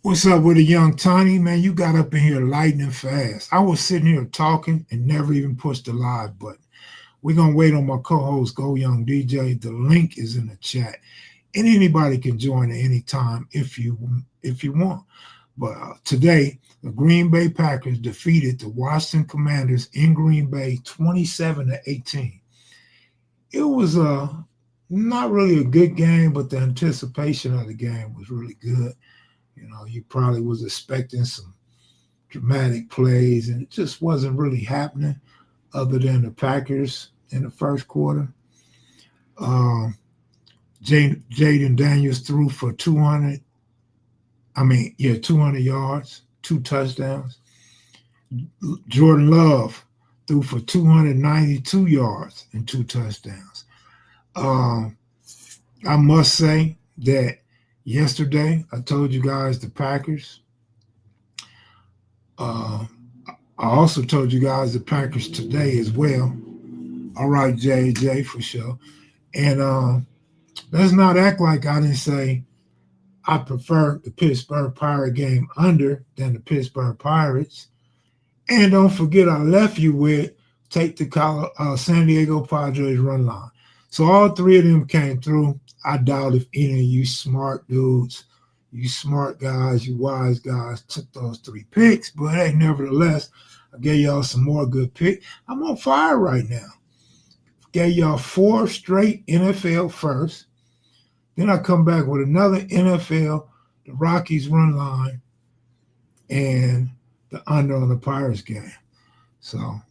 What's up with a young Tony? Man, you got up in here lightning fast. I was sitting here talking and never even pushed the live button. We're gonna wait on my co-host, Go Young DJ. The link is in the chat. And anybody can join at any time if you want. But today, the Green Bay Packers defeated the Washington Commanders in Green Bay 27-18. It was not really a good game, but the anticipation of the game was really good. You probably was expecting some dramatic plays, and it just wasn't really happening other than the Packers in the first quarter. Um, Jaden Daniels threw for 200. I mean, yeah, 200 yards, two touchdowns. Jordan Love threw for 292 yards and two touchdowns. Um, I must say that yesterday I told you guys the Packers. Uh, I also told you guys the Packers today as well. All right, JJ, for sure. And let's not act like I didn't say I prefer the Pittsburgh Pirate game under than the Pittsburgh Pirates. And don't forget, I left you with take the San Diego Padres run line. So all three of them came through. I doubt if any of you smart dudes, you smart guys, you wise guys took those three picks. But hey, nevertheless, I gave y'all some more good picks. I'm on fire right now. Gave y'all four straight NFL first. Then I come back with another NFL, the Rockies run line, and the under on the Pirates game. So,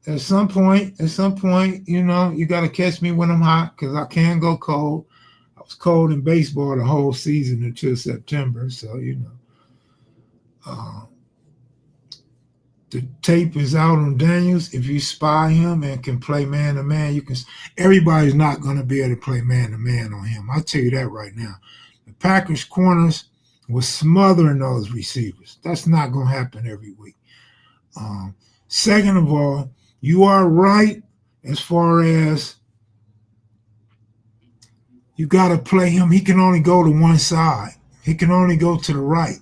at some point, you got to catch me when I'm hot because I can go cold. I was cold in baseball the whole season until September. So, uh, the tape is out on Daniels. If you spy him and can play man to man, you can. Everybody's not going to be able to play man to man on him. I'll tell you that right now. The Packers corners was smothering those receivers. That's not going to happen every week. Um, Second of all, you are right as far as you got to play him. He can only go to one side. He can only go to the right.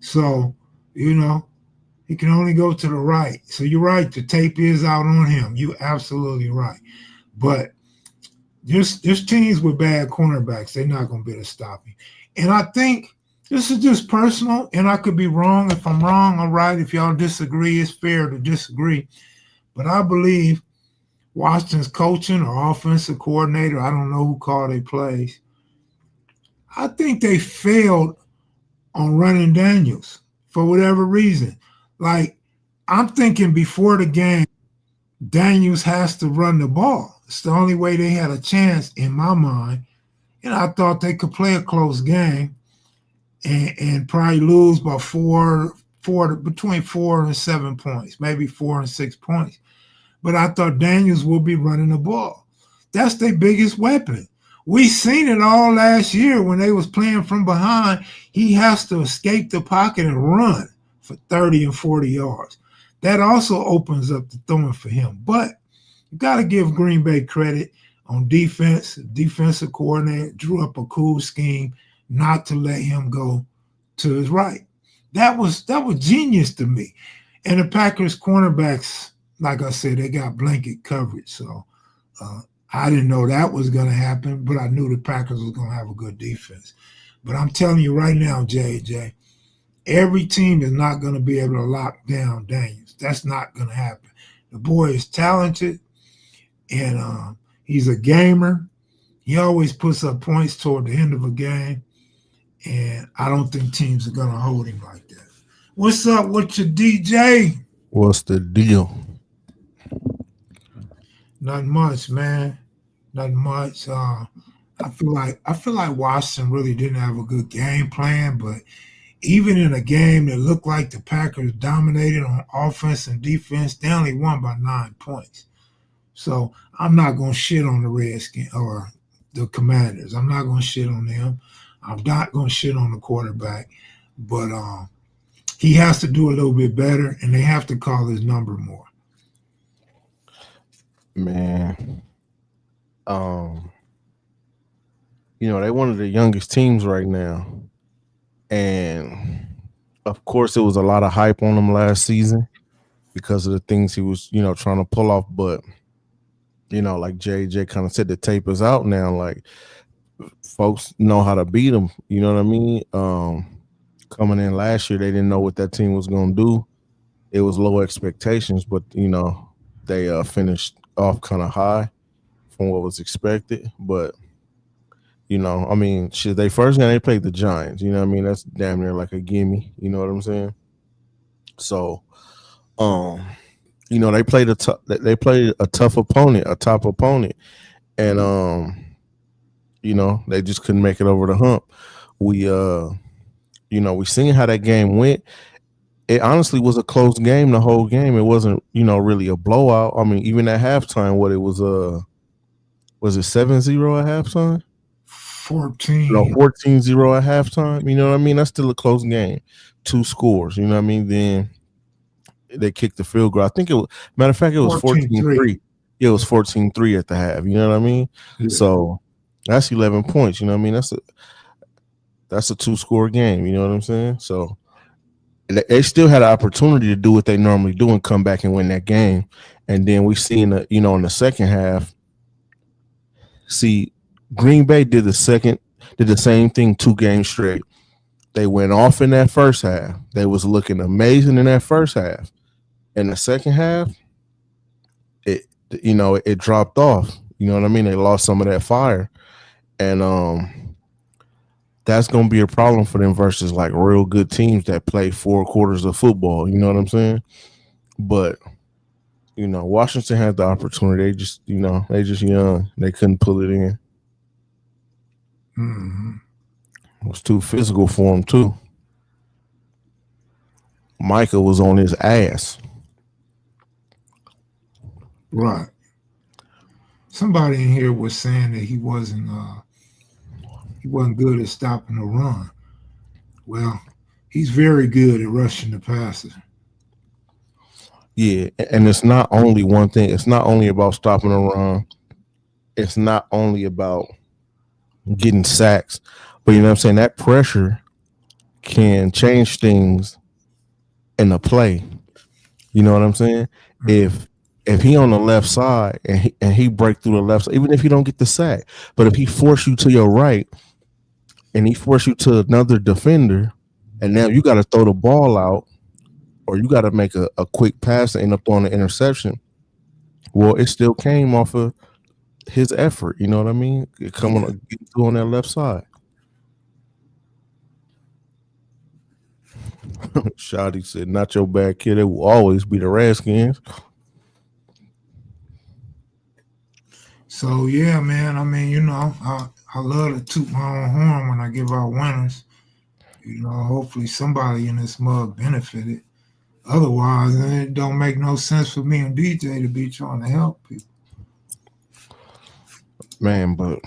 So, he can only go to the right. So you're right. The tape is out on him. You're absolutely right. But there's teams with bad cornerbacks. They're not going to be able to stop him. And I think this is just personal, and I could be wrong. If I'm wrong, all right. If y'all disagree, it's fair to disagree. But I believe Washington's coaching or offensive coordinator, I don't know who called their plays. I think they failed on running Daniels for whatever reason. Like, I'm thinking before the game, Daniels has to run the ball. It's the only way they had a chance in my mind. And I thought they could play a close game and probably lose by between 4 and 7 points, maybe 4 and 6 points. But I thought Daniels would be running the ball. That's their biggest weapon. We seen it all last year when they was playing from behind. He has to escape the pocket and run for 30 and 40 yards. That also opens up the throwing for him. But you got to give Green Bay credit on defense. Defensive coordinator drew up a cool scheme not to let him go to his right. That was genius to me. And the Packers cornerbacks, like I said, they got blanket coverage. So I didn't know that was going to happen, but I knew the Packers was going to have a good defense. But I'm telling you right now, JJ, every team is not going to be able to lock down Daniels. That's not going to happen. The boy is talented, and he's a gamer. He always puts up points toward the end of a game, and I don't think teams are going to hold him like that. What's up with your DJ? What's the deal? Not much, man. Not much. I feel like Washington really didn't have a good game plan, but even in a game that looked like the Packers dominated on offense and defense, they only won by 9 points. So I'm not gonna shit on the Redskins or the Commanders. I'm not gonna shit on them. I'm not gonna shit on the quarterback, but he has to do a little bit better, and they have to call his number more. Man, um, they one of the youngest teams right now. And of course, it was a lot of hype on him last season because of the things he was, trying to pull off. But, like JJ kind of said, the tape is out now. Like, folks know how to beat him. You know what I mean? Coming in last year, they didn't know what that team was going to do. It was low expectations, but, they finished off kind of high from what was expected. But, I mean, shit, they first game they played the Giants. You know what I mean? That's damn near like a gimme. You know what I'm saying? So, um, they played they played a tough opponent, a top opponent, and they just couldn't make it over the hump. We we seen how that game went. It honestly was a close game the whole game. It wasn't, really a blowout. I mean, even at halftime, what it was it 7-0 at halftime? 14. No, 14-0 at halftime. You know what I mean? That's still a close game. 2 scores. You know what I mean? Then they kicked the field goal. I think it was, matter of fact, it was 14-3. It was 14-3 at the half. You know what I mean? Yeah. So that's 11 points. You know what I mean? That's a 2-score game. You know what I'm saying? So they still had an opportunity to do what they normally do and come back and win that game. And then we seen in the second half, see, Green Bay did the same thing 2 games straight. They went off in that first half. They was looking amazing in that first half. In the second half, it dropped off. You know what I mean? They lost some of that fire. And that's gonna be a problem for them versus like real good teams that play 4 quarters of football. You know what I'm saying? But Washington had the opportunity. They just young. They couldn't pull it in. Mm-hmm. It was too physical for him too. Micah was on his ass. Right. Somebody in here was saying that he wasn't good at stopping the run. Well, he's very good at rushing the passer. Yeah, and it's not only one thing. It's not only about stopping the run. It's not only about getting sacks, but you know what I'm saying? That pressure can change things in the play. You know what I'm saying? Mm-hmm. If he on the left side and he break through the left side, even if he don't get the sack, but if he force you to your right and he force you to another defender, and now you got to throw the ball out or you got to make a quick pass and end up throwing an interception. Well, it still came off of his effort. You know what I mean? Coming getting through on that left side. Shotty said, "Not your bad kid. It will always be the Redskins." So yeah, man. I mean, I love to toot my own horn when I give out winners. Hopefully somebody in this mug benefited. Otherwise, it don't make no sense for me and DJ to be trying to help people. Man, but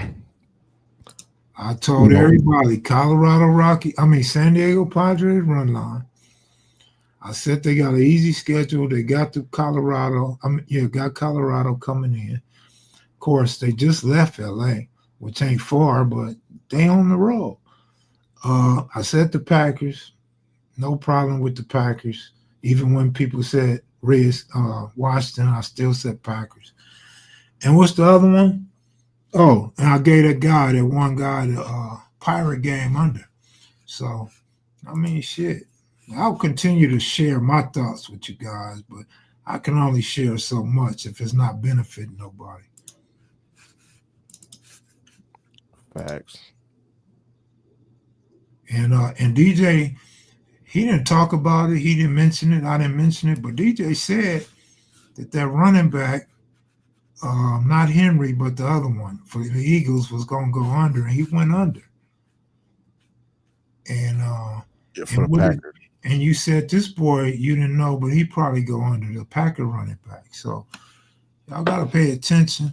I told everybody, San Diego Padres run line. I said they got an easy schedule. They got to Colorado. Got Colorado coming in. Of course, they just left LA, which ain't far, but they on the road. I said the Packers, no problem with the Packers. Even when people said Washington, I still said Packers. And what's the other one? Oh, and I gave that one guy, the Pirate game under. So, I mean, shit. I'll continue to share my thoughts with you guys, but I can only share so much if it's not benefiting nobody. Facts. And DJ, he didn't talk about it. He didn't mention it. I didn't mention it. But DJ said that running back, not Henry, but the other one for the Eagles was going to go under, and he went under. And for the Packers. And you said this boy, you didn't know, but he probably go under the Packer running back. So y'all got to pay attention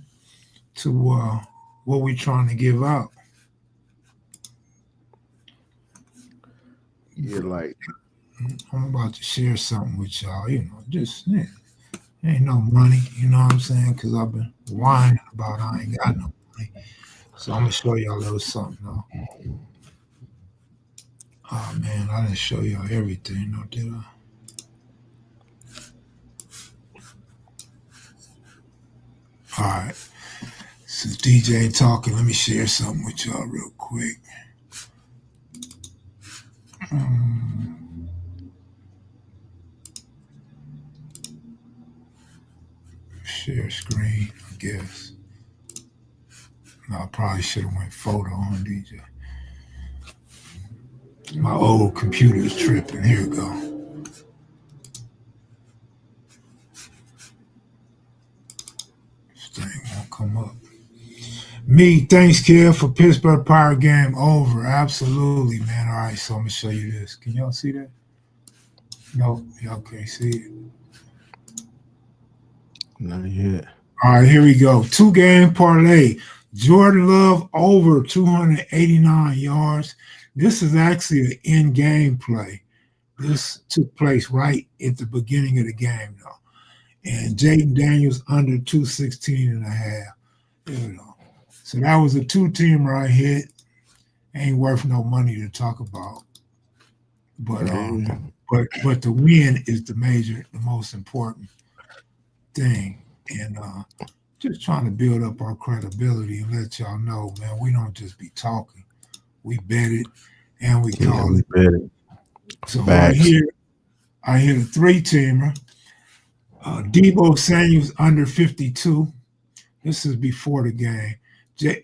to what we're trying to give out. Yeah, like I'm about to share something with y'all. Just ain't no money. You know what I'm saying? Because I've been whining about I ain't got no money. So I'm gonna show y'all a little something though. Oh man, I didn't show y'all everything, no, did I? All right. Since DJ ain't talking, let me share something with y'all real quick. Share screen, I guess. No, I probably should have went photo on DJ. My old computer is tripping. Here we go. This thing won't come up. Me, thanks, kid, for Pittsburgh Pirate game over. Absolutely, man. All right, so I'm gonna show you this. Can y'all see that? No, y'all can't see it. Not yet. All right, here we go. 2-game parlay. Jordan Love over 289 yards. This is actually an in-game play. This took place right at the beginning of the game, though. And Jaden Daniels under 216 and a half. You know. So that was a two-teamer I hit. Ain't worth no money to talk about. But the win is the most important thing. And just trying to build up our credibility and let y'all know, man, we don't just be talking. We bet it and we call it. Bet it. So right here, I hit a 3-teamer. Deebo Samuel's under 52. This is before the game.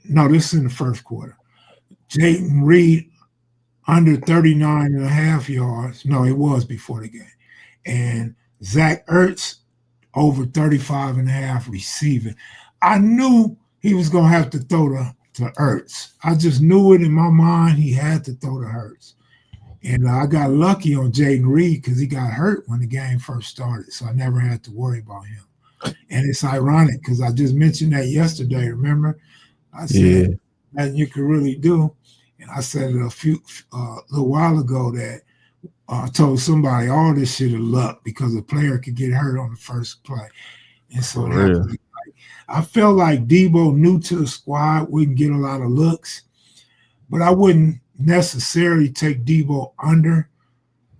No, this is in the first quarter. Jayden Reed under 39 and a half yards. No, it was before the game. And Zach Ertz over 35 and a half receiving. I knew he was going to have to throw to Ertz. I just knew it in my mind he had to throw to Ertz. And I got lucky on Jayden Reed because he got hurt when the game first started, so I never had to worry about him. And it's ironic because I just mentioned that yesterday, remember? I said that you could really do. And I said it a little while ago that I told somebody all this shit is luck because a player could get hurt on the first play. And so I felt like Deebo, new to the squad, wouldn't get a lot of looks, but I wouldn't necessarily take Deebo under.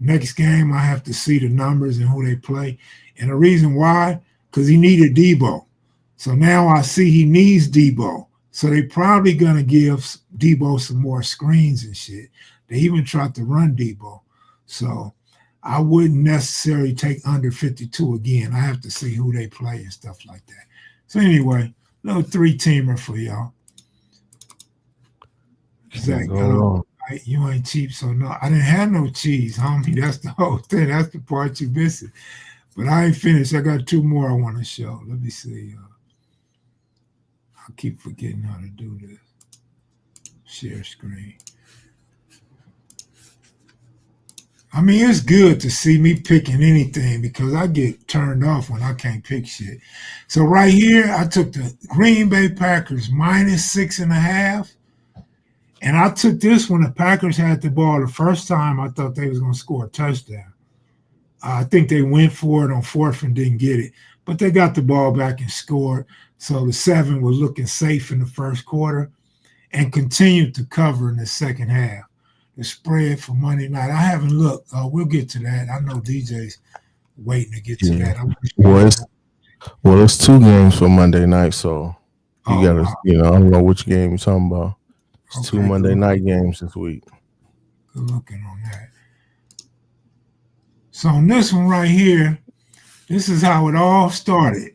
Next game, I have to see the numbers and who they play. And the reason why, because he needed Deebo. So now I see he needs Deebo. So they probably going to give Deebo some more screens and shit. They even tried to run Deebo. So I wouldn't necessarily take under 52 again. I have to see who they play and stuff like that. So anyway, little 3-teamer for y'all. Zach, you ain't cheap, so no, I didn't have no cheese, homie. That's the whole thing. That's the part you missing. But I ain't finished. I got 2 more I want to show. Let me see. I keep forgetting how to do this. Share screen. I mean, it's good to see me picking anything because I get turned off when I can't pick shit. So right here, I took the Green Bay Packers -6.5. And I took this when the Packers had the ball the first time. I thought they was going to score a touchdown. I think they went for it on 4th and didn't get it. But they got the ball back and scored. So the 7 was looking safe in the first quarter and continued to cover in the second half. The spread for Monday night, I haven't looked. We'll get to that. I know DJ's waiting to get to that. Well, it's 2 games for Monday night, so you got to, I don't know which game you're talking about. It's 2 Monday night games this week. Good looking on that. So on this one right here, this is how it all started.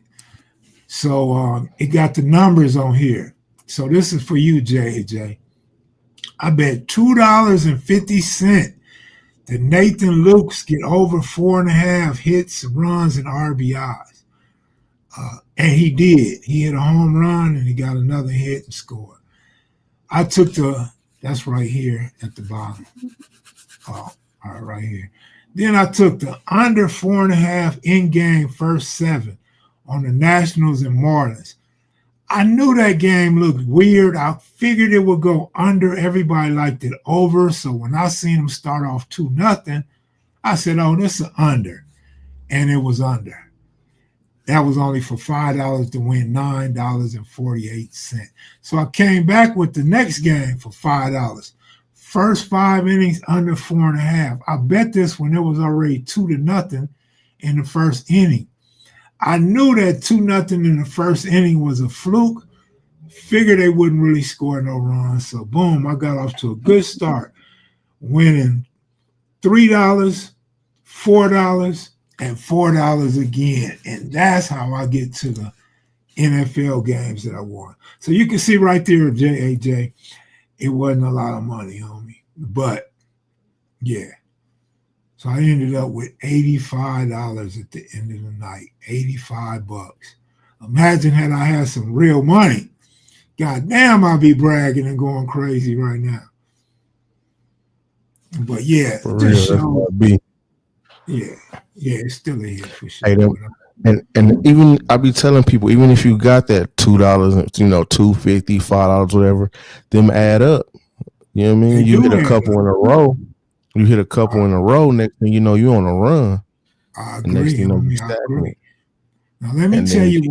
So it got the numbers on here. So this is for you, JJ. I bet $2.50 that Nathan Lukes get over 4.5 hits, runs, and RBIs. And he did. He hit a home run and he got another hit and scored. I took that's right here at the bottom. Oh, all right here. Then I took the under 4.5 in-game first 7 on the Nationals and Marlins. I knew that game looked weird. I figured it would go under. Everybody liked it over. So when I seen them start off 2-0, I said, oh, this is under. And it was under. That was only for $5 to win $9.48. So I came back with the next game for $5. First 5 innings under 4.5. I bet this when it was already 2-0 in the first inning. I knew that 2-0 in the first inning was a fluke. Figured they wouldn't really score no runs. So boom, I got off to a good start, winning $3, $4, and $4 again. And that's how I get to the NFL games that I won. So you can see right there, JAJ, it wasn't a lot of money, homie. But yeah. So I ended up with $85 at the end of the night. $85. Imagine had I had some real money. God damn, I'll be bragging and going crazy right now. But yeah, For real, that's what it be. Yeah, it's still a hit for sure. Hey, and even I be telling people, even if you got that $2, $2.50, $5, whatever, them add up. You know what I mean? You hit a couple in a row. You hit a couple in a row. Next thing you know, you on a run. I agree. I agree. Now let me tell you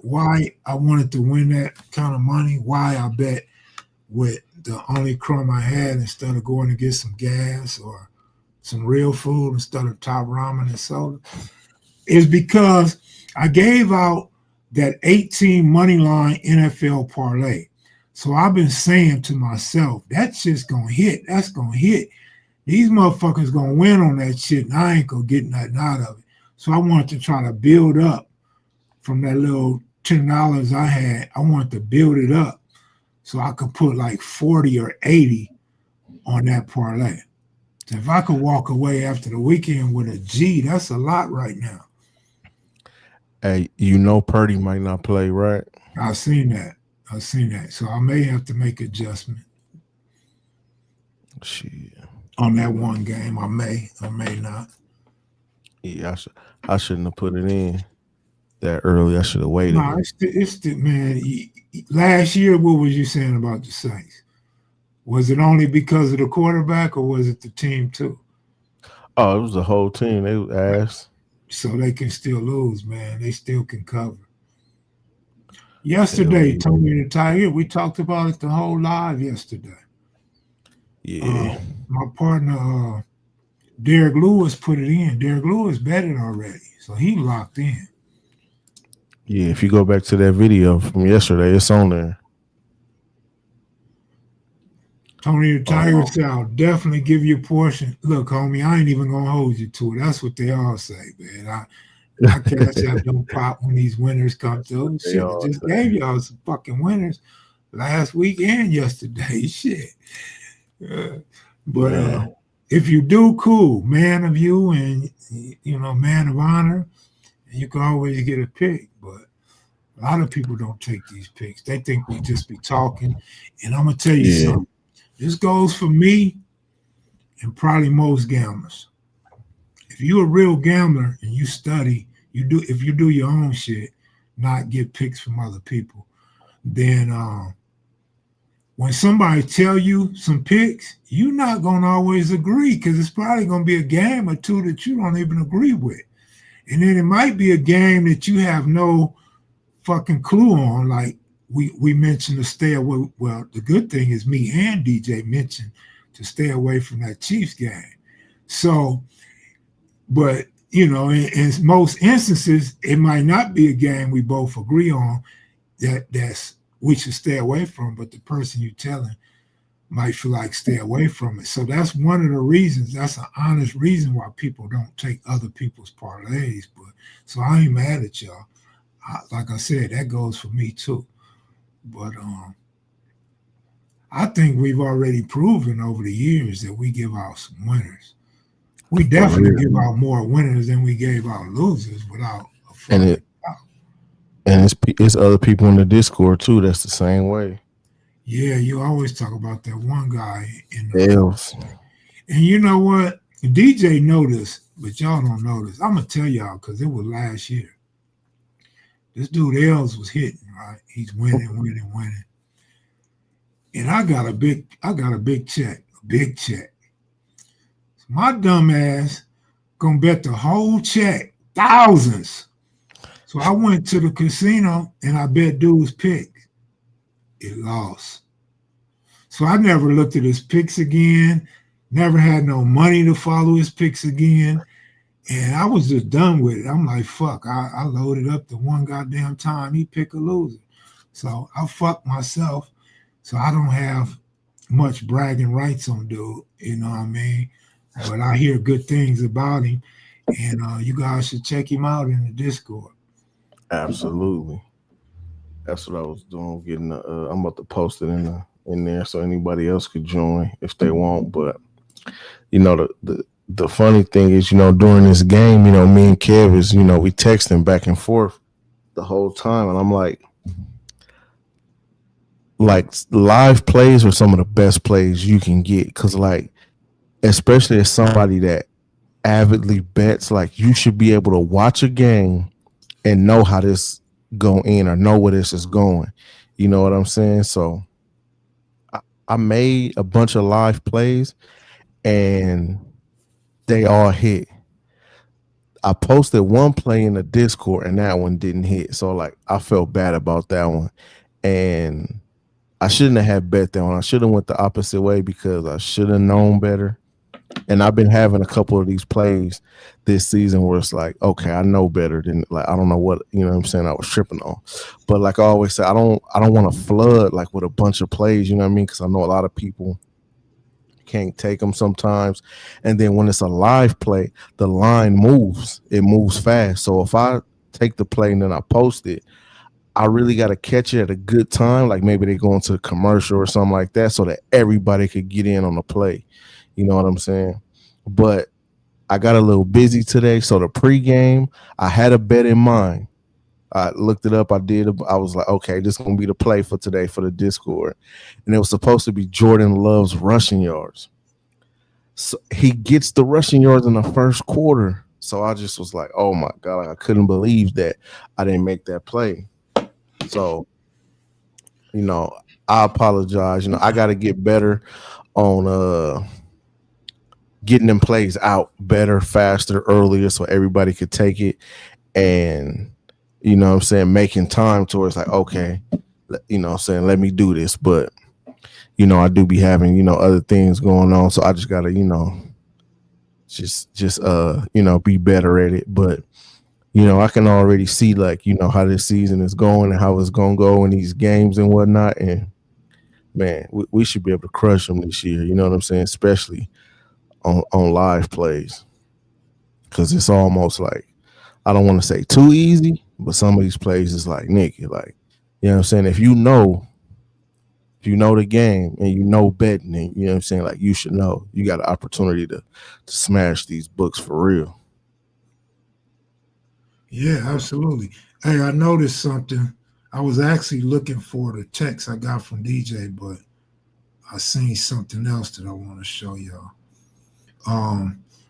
why I wanted to win that kind of money. Why I bet with the only crumb I had instead of going to get some gas or some real food instead of top ramen and soda, is because I gave out that 18 money line NFL parlay. So I've been saying to myself, that shit's gonna hit. That's gonna hit. These motherfuckers gonna win on that shit, and I ain't gonna get nothing out of it. So I wanted to try to build up from that little $10 I had. I wanted to build it up so I could put like 40 or 80 on that parlay. So if I could walk away after the weekend with a G, that's a lot right now. Hey, Purdy might not play, right? I've seen that. So I may have to make adjustment. Shit. On that one game, I may not. Yeah, I shouldn't have put it in that early. I should have waited. No, it's the man. Last year, what was you saying about the Saints? Was it only because of the quarterback, or was it the team too? Oh, it was the whole team. They was ass. So they can still lose, man. They still can cover. Yesterday, Tony the Tiger, we talked about it the whole live yesterday. Yeah. My partner, Derek Lewis, put it in. Derek Lewis betted already, so he locked in. Yeah, if you go back to that video from yesterday, it's on there. Tony the Tiger said, I'll definitely give you a portion. Look, homie, I ain't even going to hold you to it. That's what they all say, man. I cash out don't pop when these winners come through. Shit, I just gave y'all some fucking winners last week and yesterday. Shit. But if you do, cool. Man of you and, man of honor, and you can always get a pick. But a lot of people don't take these picks. They think we just be talking. And I'm going to tell you something. This goes for me and probably most gamblers. If you're a real gambler and you study, if you do your own shit, not get picks from other people, then when somebody tell you some picks, you're not going to always agree because it's probably going to be a game or two that you don't even agree with. And then it might be a game that you have no fucking clue on, like we mentioned to stay away. Well, the good thing is me and DJ mentioned to stay away from that Chiefs game. So, but, in most instances, it might not be a game we both agree on that's we should stay away from, but the person you're telling might feel like stay away from it. So that's one of the reasons. That's an honest reason why people don't take other people's parlays. But so I ain't mad at y'all. Like I said, that goes for me too. But I think we've already proven over the years that we give out some winners. We definitely give out more winners than we gave out losers without a fucking doubt. And it's other people in the Discord too. That's the same way. Yeah, you always talk about that one guy in the Elves. And you know what? DJ know this, but y'all don't know this. I'm gonna tell y'all because it was last year. This dude Elves was hitting, right? He's winning. And I got a big check. So my dumb ass gonna bet the whole check, thousands. So I went to the casino and I bet dude's pick. It lost. So I never looked at his picks again. Never had no money to follow his picks again. And I was just done with it. I'm like, fuck. I loaded up the one goddamn time he picked a loser. So I fucked myself. So I don't have much bragging rights on dude. You know what I mean? But I hear good things about him. And you guys should check him out in the Discord. Absolutely. That's what I was doing. Getting I'm about to post it in there so anybody else could join if they want. But the funny thing is, during this game, me and Kev is, we texting back and forth the whole time, and I'm like live plays are some of the best plays you can get, because especially as somebody that avidly bets, you should be able to watch a game and know how this go in or know where this is going. You know what I'm saying? So I made a bunch of live plays and they all hit. I posted one play in the Discord and that one didn't hit. So I felt bad about that one. And I shouldn't have had bet that one. I should have went the opposite way because I should have known better. And I've been having a couple of these plays this season where it's okay, I know better than I don't know what, what I'm saying, I was tripping on. But I always say, I don't want to flood with a bunch of plays, you know what I mean? Because I know a lot of people can't take them sometimes. And then when it's a live play, the line moves. It moves fast. So if I take the play and then I post it, I really got to catch it at a good time. Maybe they go into a commercial or something like that so that everybody could get in on the play. You know what I'm saying? But I got a little busy today. So the pregame, I had a bet in mind. I looked it up. I was like, okay, this is going to be the play for today for the Discord. And it was supposed to be Jordan Love's rushing yards. So he gets the rushing yards in the first quarter. So I just was like, oh my God, I couldn't believe that I didn't make that play. So, I apologize. I got to get better on getting them plays out better, faster, earlier so everybody could take it. And, what I'm saying, making time towards okay, I'm saying, let me do this. But, I do be having, other things going on. So I just got to, just be better at it. But, I can already see how this season is going and how it's going to go in these games and whatnot. And man, we should be able to crush them this year. You know what I'm saying? Especially on live plays. Cause it's almost I don't want to say too easy, but some of these plays is Nick, you know what I'm saying? If you know the game and betting, and you know what I'm saying, you should know you got an opportunity to smash these books for real. Yeah, absolutely. Hey, I noticed something. I was actually looking for the text I got from DJ, but I seen something else that I want to show y'all.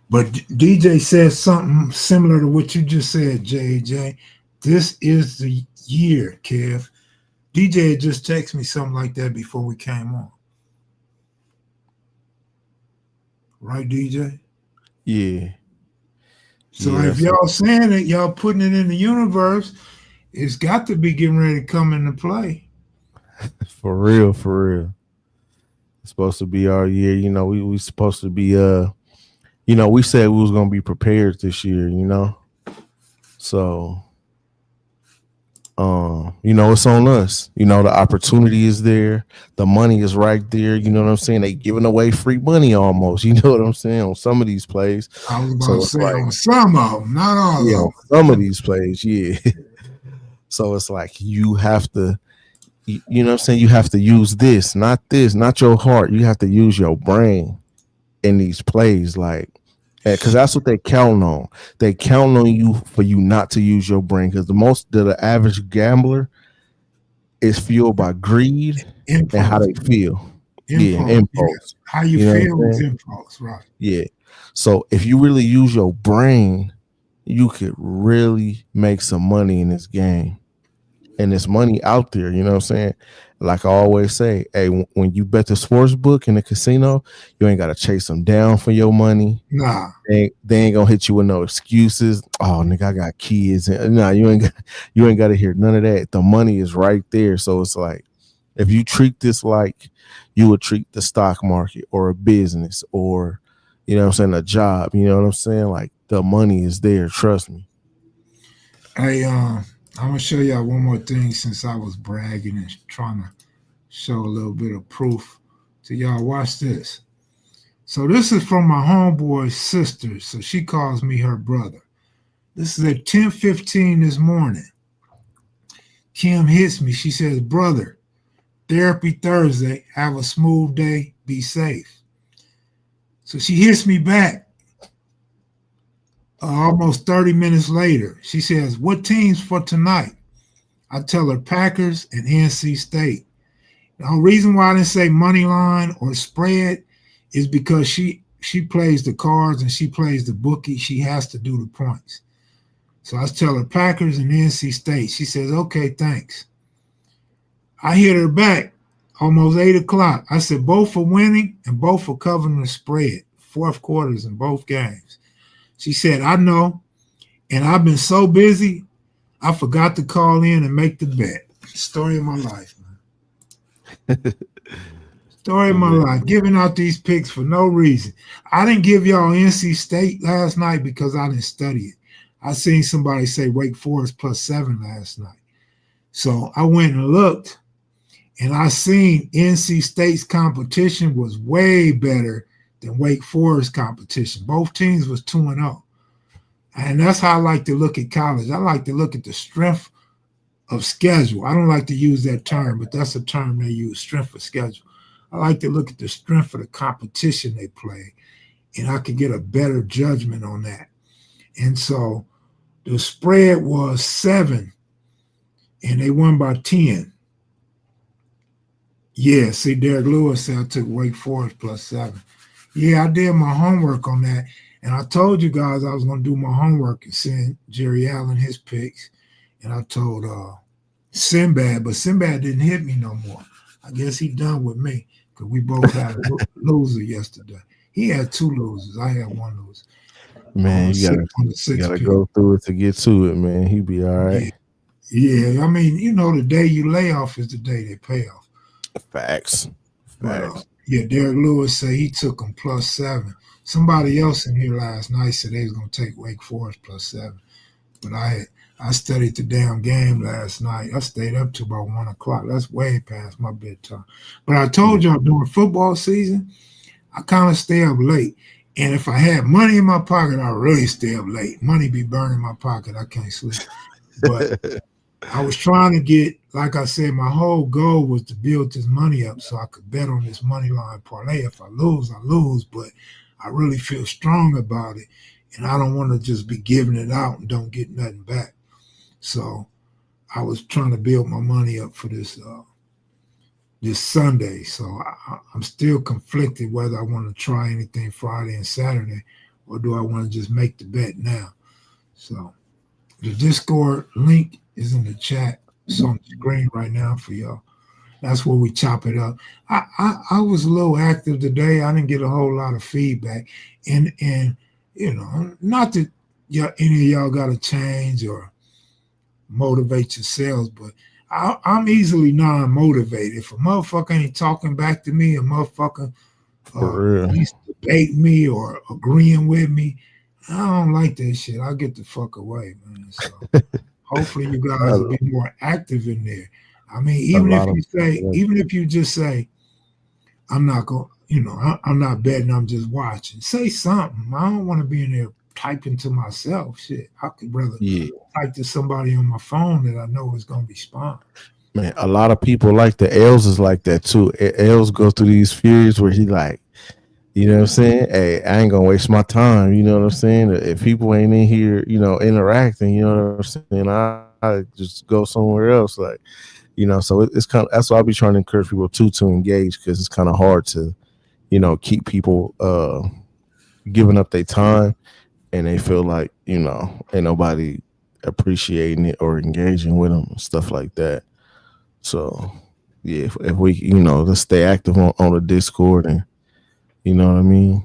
But DJ said something similar to what you just said, JJ. This is the year, Kev. DJ had just texted me something like that before we came on. Right, DJ? Yeah. So if y'all saying it, y'all putting it in the universe, it's got to be getting ready to come into play. For real. It's supposed to be our year. We supposed to be we said we was gonna be prepared this year, So it's on us. The opportunity is there, the money is right there, you know what I'm saying? They giving away free money almost, you know what I'm saying, on some of these plays. I was about to say on some of them, not all of them. Some of these plays, yeah. So it's you have to, you know what I'm saying, you have to use this, not your heart. You have to use your brain in these plays, because that's what they count on. They count on you for you not to use your brain, because the average gambler is fueled by greed and how they feel. Impulse. Yeah. How you feel is impulse, right? Yeah. So if you really use your brain, you could really make some money in this game. And there's money out there, you know what I'm saying? Like I always say, hey, when you bet the sports book in the casino, you ain't got to chase them down for your money. Nah. They ain't going to hit you with no excuses. Oh, nigga, I got kids. Nah, you ain't got to hear none of that. The money is right there. So it's If you treat this like you would treat the stock market or a business or, you know what I'm saying, a job, you know what I'm saying? Like the money is there, trust me. Hey, I'm gonna show y'all one more thing since I was bragging and trying to show a little bit of proof to y'all. Watch this. So this is from my homeboy's sister. So she calls me her brother. This is at 10:15 this morning. Kim hits me. She says, "Brother, therapy Thursday. Have a smooth day. Be safe." So she hits me back almost 30 minutes later. She says, "What teams for tonight?" I tell her Packers and NC State. The reason why I didn't say money line or spread is because she plays the cards and she plays the bookie. She has to do the points. So I tell her Packers and NC State. She says, "Okay, thanks." I hit her back almost 8 o'clock. I said, both are winning and both are covering the spread. Fourth quarters in both games. She said, "I know. And I've been so busy, I forgot to call in and make the bet." Story of my life, man. Story of my life. Giving out these picks for no reason. I didn't give y'all NC State last night because I didn't study it. I seen somebody say Wake Forest +7 last night. So I went and looked, and I seen NC State's competition was way better than Wake Forest competition. Both teams was 2-0. And that's how I like to look at college. I like to look at the strength of schedule. I don't like to use that term, but that's a term they use, strength of schedule. I like to look at the strength of the competition they play, and I could get a better judgment on that. And so the spread was 7, and they won by 10. Yeah, see, Derek Lewis said I took Wake Forest +7. Yeah, I did my homework on that, and I told you guys I was going to do my homework and send Jerry Allen his picks, and I told Sinbad, but Sinbad didn't hit me no more. I guess he done with me because we both had a loser yesterday. He had 2 losers. I had 1 loser. Man, you gotta go through it to get to it, man. He be all right. Yeah, I mean, the day you lay off is the day they pay off. Facts. But, yeah, Derek Lewis said he took them +7. Somebody else in here last night said they was going to take Wake Forest +7. But I studied the damn game last night. I stayed up to about 1 o'clock. That's way past my bedtime. But I told y'all during football season, I kind of stay up late. And if I had money in my pocket, I really stay up late. Money be burning my pocket. I can't sleep. But I was trying to get, like I said, my whole goal was to build this money up so I could bet on this money line parlay. If I lose, I lose. But I really feel strong about it. And I don't want to just be giving it out and don't get nothing back. So I was trying to build my money up for this Sunday. So I'm still conflicted whether I want to try anything Friday and Saturday or do I want to just make the bet now. So the Discord link is in the chat. It's on the screen right now for y'all. That's where we chop it up. I was a little active today. I didn't get a whole lot of feedback. And not that any of y'all got to change or motivate yourselves, but I'm easily non-motivated. If a motherfucker ain't talking back to me, a motherfucker he's debating me or agreeing with me, I don't like that shit. I'll get the fuck away, man. So hopefully you guys will be more active in there. I mean, even if you just say, I'm not going, I'm not betting, I'm just watching. Say something. I don't want to be in there typing to myself. Shit, I could rather type to somebody on my phone that I know is going to respond. Man, a lot of people like the Els is like that too. Els go through these periods where he like, you know what I'm saying? Hey, I ain't gonna waste my time. You know what I'm saying? If people ain't in here, interacting, you know what I'm saying? I just go somewhere else. Like, so it's kind of, that's why I'll be trying to encourage people to engage, because it's kind of hard to, keep people giving up their time, and they feel like, ain't nobody appreciating it or engaging with them and stuff like that. So yeah, if we, let's stay active on the Discord, and you know what I mean?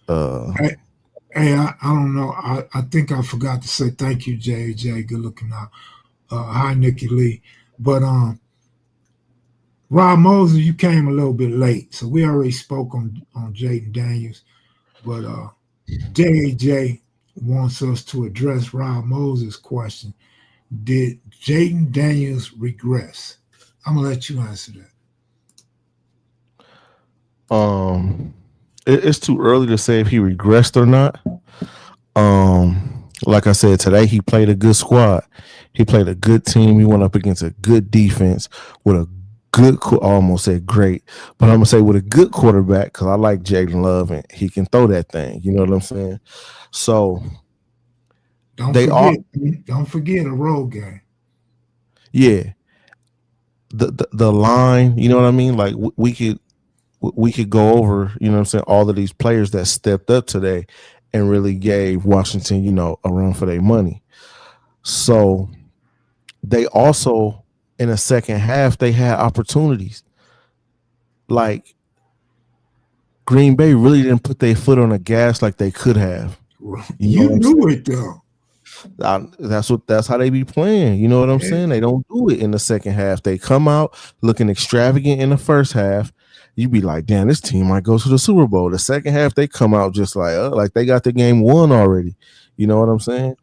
Hey, I don't know. I think I forgot to say thank you, JJ. Good looking out. Hi, Nikki Lee. But Rob Moses, you came a little bit late, so we already spoke on Jaden Daniels, but JJ wants us to address Rob Moses' question. Did Jaden Daniels regress? I'm gonna let you answer that. It's too early to say if he regressed or not. Like I said, today he played a good squad. He played a good team. He went up against a good defense with a good. I almost said great, but I'm gonna say with a good quarterback because I like Jalen Love and he can throw that thing. You know what I'm saying? So Don't forget a road game. Yeah. The line. You know what I mean? Like we could go over. You know what I'm saying? All of these players that stepped up today and really gave Washington, a run for their money. So they also in the second half they had opportunities. Like Green Bay really didn't put their foot on the gas like they could have. You knew it though. That's how they be playing. You know what I'm saying? They don't do it in the second half. They come out looking extravagant in the first half. You be like, damn, this team might go to the Super Bowl. The second half, they come out just like they got the game won already. You know what I'm saying?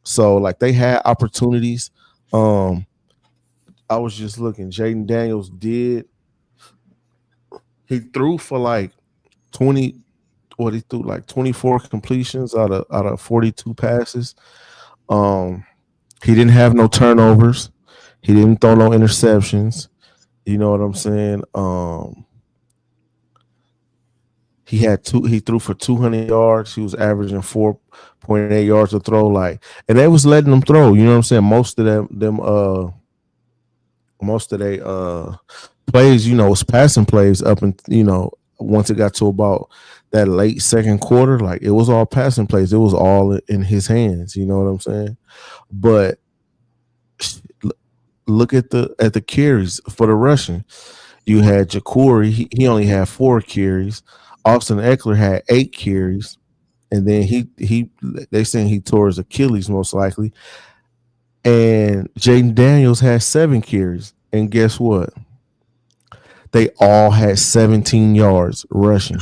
So like they had opportunities. I was just looking. Jaden Daniels he threw for like 20. He threw like 24 completions out of 42 passes. He didn't have no turnovers. He didn't throw no interceptions. You know what I'm saying? He threw for 200 yards. He was averaging 4.8 yards to throw. And they was letting him throw. You know what I'm saying? Most of their plays, was passing plays up and once it got to about that late second quarter, like it was all passing plays. It was all in his hands. You know what I'm saying? But look at the carries for the rushing. You had Ja'Cory. He only had 4 carries. Austin Eckler had 8 carries, and then they saying he tore his Achilles most likely. And Jaden Daniels had 7 carries, and guess what? They all had 17 yards rushing.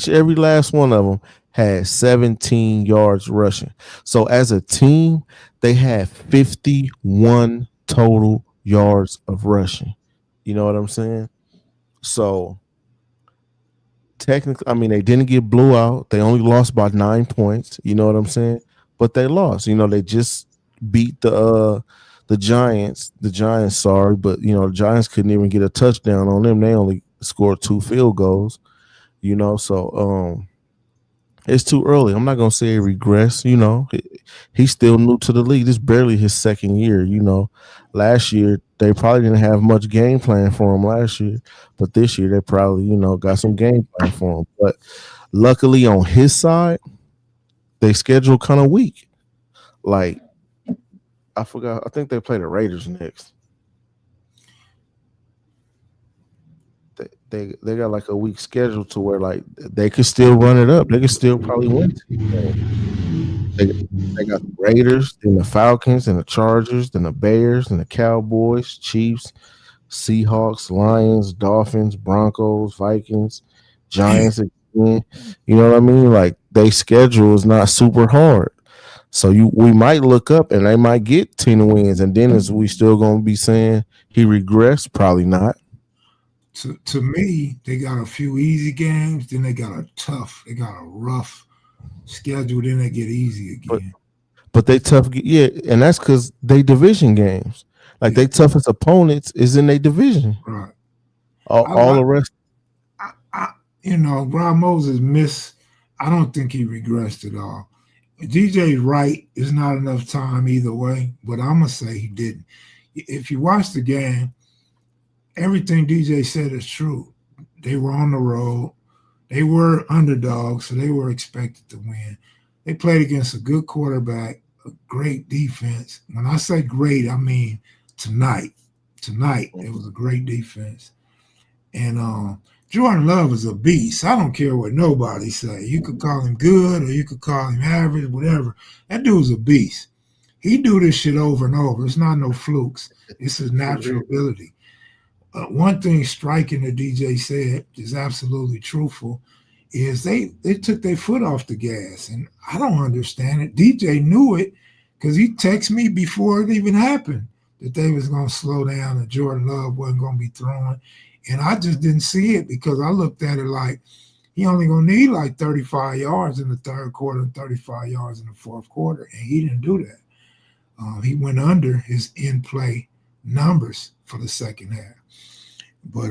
Every last one of them had 17 yards rushing. So as a team, they had 51 total yards of rushing. You know what I'm saying? So technically, I mean, they didn't get blew out. They only lost by 9 points. You know what I'm saying? But they lost. They just beat the Giants. The Giants, sorry, but the Giants couldn't even get a touchdown on them. They only scored 2 field goals. So it's too early. I'm not gonna say he regress. He's still new to the league. This is barely his second year. Last year they probably didn't have much game plan for him last year, but this year they probably got some game plan for him. But luckily on his side, they schedule kind of weak. Like I forgot. I think they play the Raiders next. They got like a weak schedule to where like they could still run it up. They could still probably win. They got the Raiders, then the Falcons, and the Chargers, then the Bears, and the Cowboys, Chiefs, Seahawks, Lions, Dolphins, Broncos, Vikings, Giants again. You know what I mean? Like their schedule is not super hard. So we might look up and they might get 10 wins, and then is we still gonna be saying he regressed? Probably not. To me, they got a few easy games, then they got a rough schedule, then they get easy again. But they tough, yeah, and that's because they division games. Like they toughest opponents is in their division. Right. All the rest. Rob Moses missed. I don't think he regressed at all. DJ's right. It's not enough time either way, but I'm gonna say he didn't. If you watch the game, everything DJ said is true. They were on the road. They were underdogs, so they were expected to win. They played against a good quarterback, a great defense. When I say great, I mean tonight. Tonight, it was a great defense. And Jordan Love is a beast. I don't care what nobody say. You could call him good or you could call him average, whatever. That dude's a beast. He do this shit over and over. It's not no flukes. It's his natural ability. One thing striking that DJ said is absolutely truthful is they took their foot off the gas, and I don't understand it. DJ knew it because he texted me before it even happened that they was going to slow down and Jordan Love wasn't going to be throwing, and I just didn't see it because I looked at it like he only going to need like 35 yards in the third quarter and 35 yards in the fourth quarter, and he didn't do that. He went under his in-play numbers for the second half. But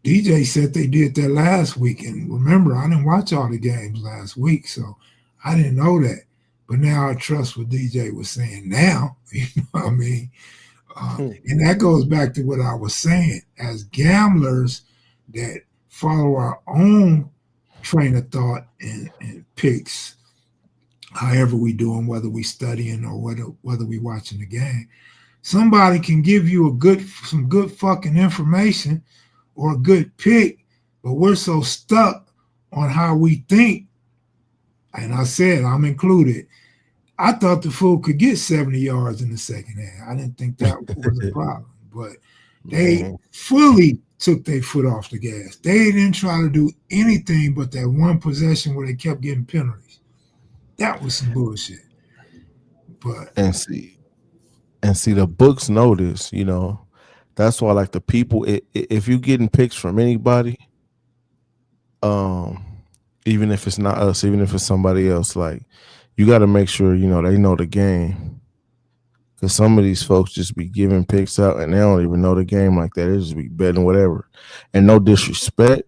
DJ said they did that last week. And remember, I didn't watch all the games last week, so I didn't know that. But now I trust what DJ was saying now. You know what I mean? And that goes back to what I was saying. As gamblers that follow our own train of thought and picks, however we do them, whether we studying or whether we watching the game, somebody can give you some good fucking information or a good pick, but we're so stuck on how we think. And I said, I'm included. I thought the fool could get 70 yards in the second half. I didn't think that was a problem, but they fully took their foot off the gas. They didn't try to do anything but that one possession where they kept getting penalties. That was some bullshit. But and see the books know this, you know. That's why, like, the people, if you're getting picks from anybody, even if it's not us, even if it's somebody else, like, you got to make sure, you know, they know the game. Because some of these folks just be giving picks out and they don't even know the game like that. They just be betting whatever. And no disrespect,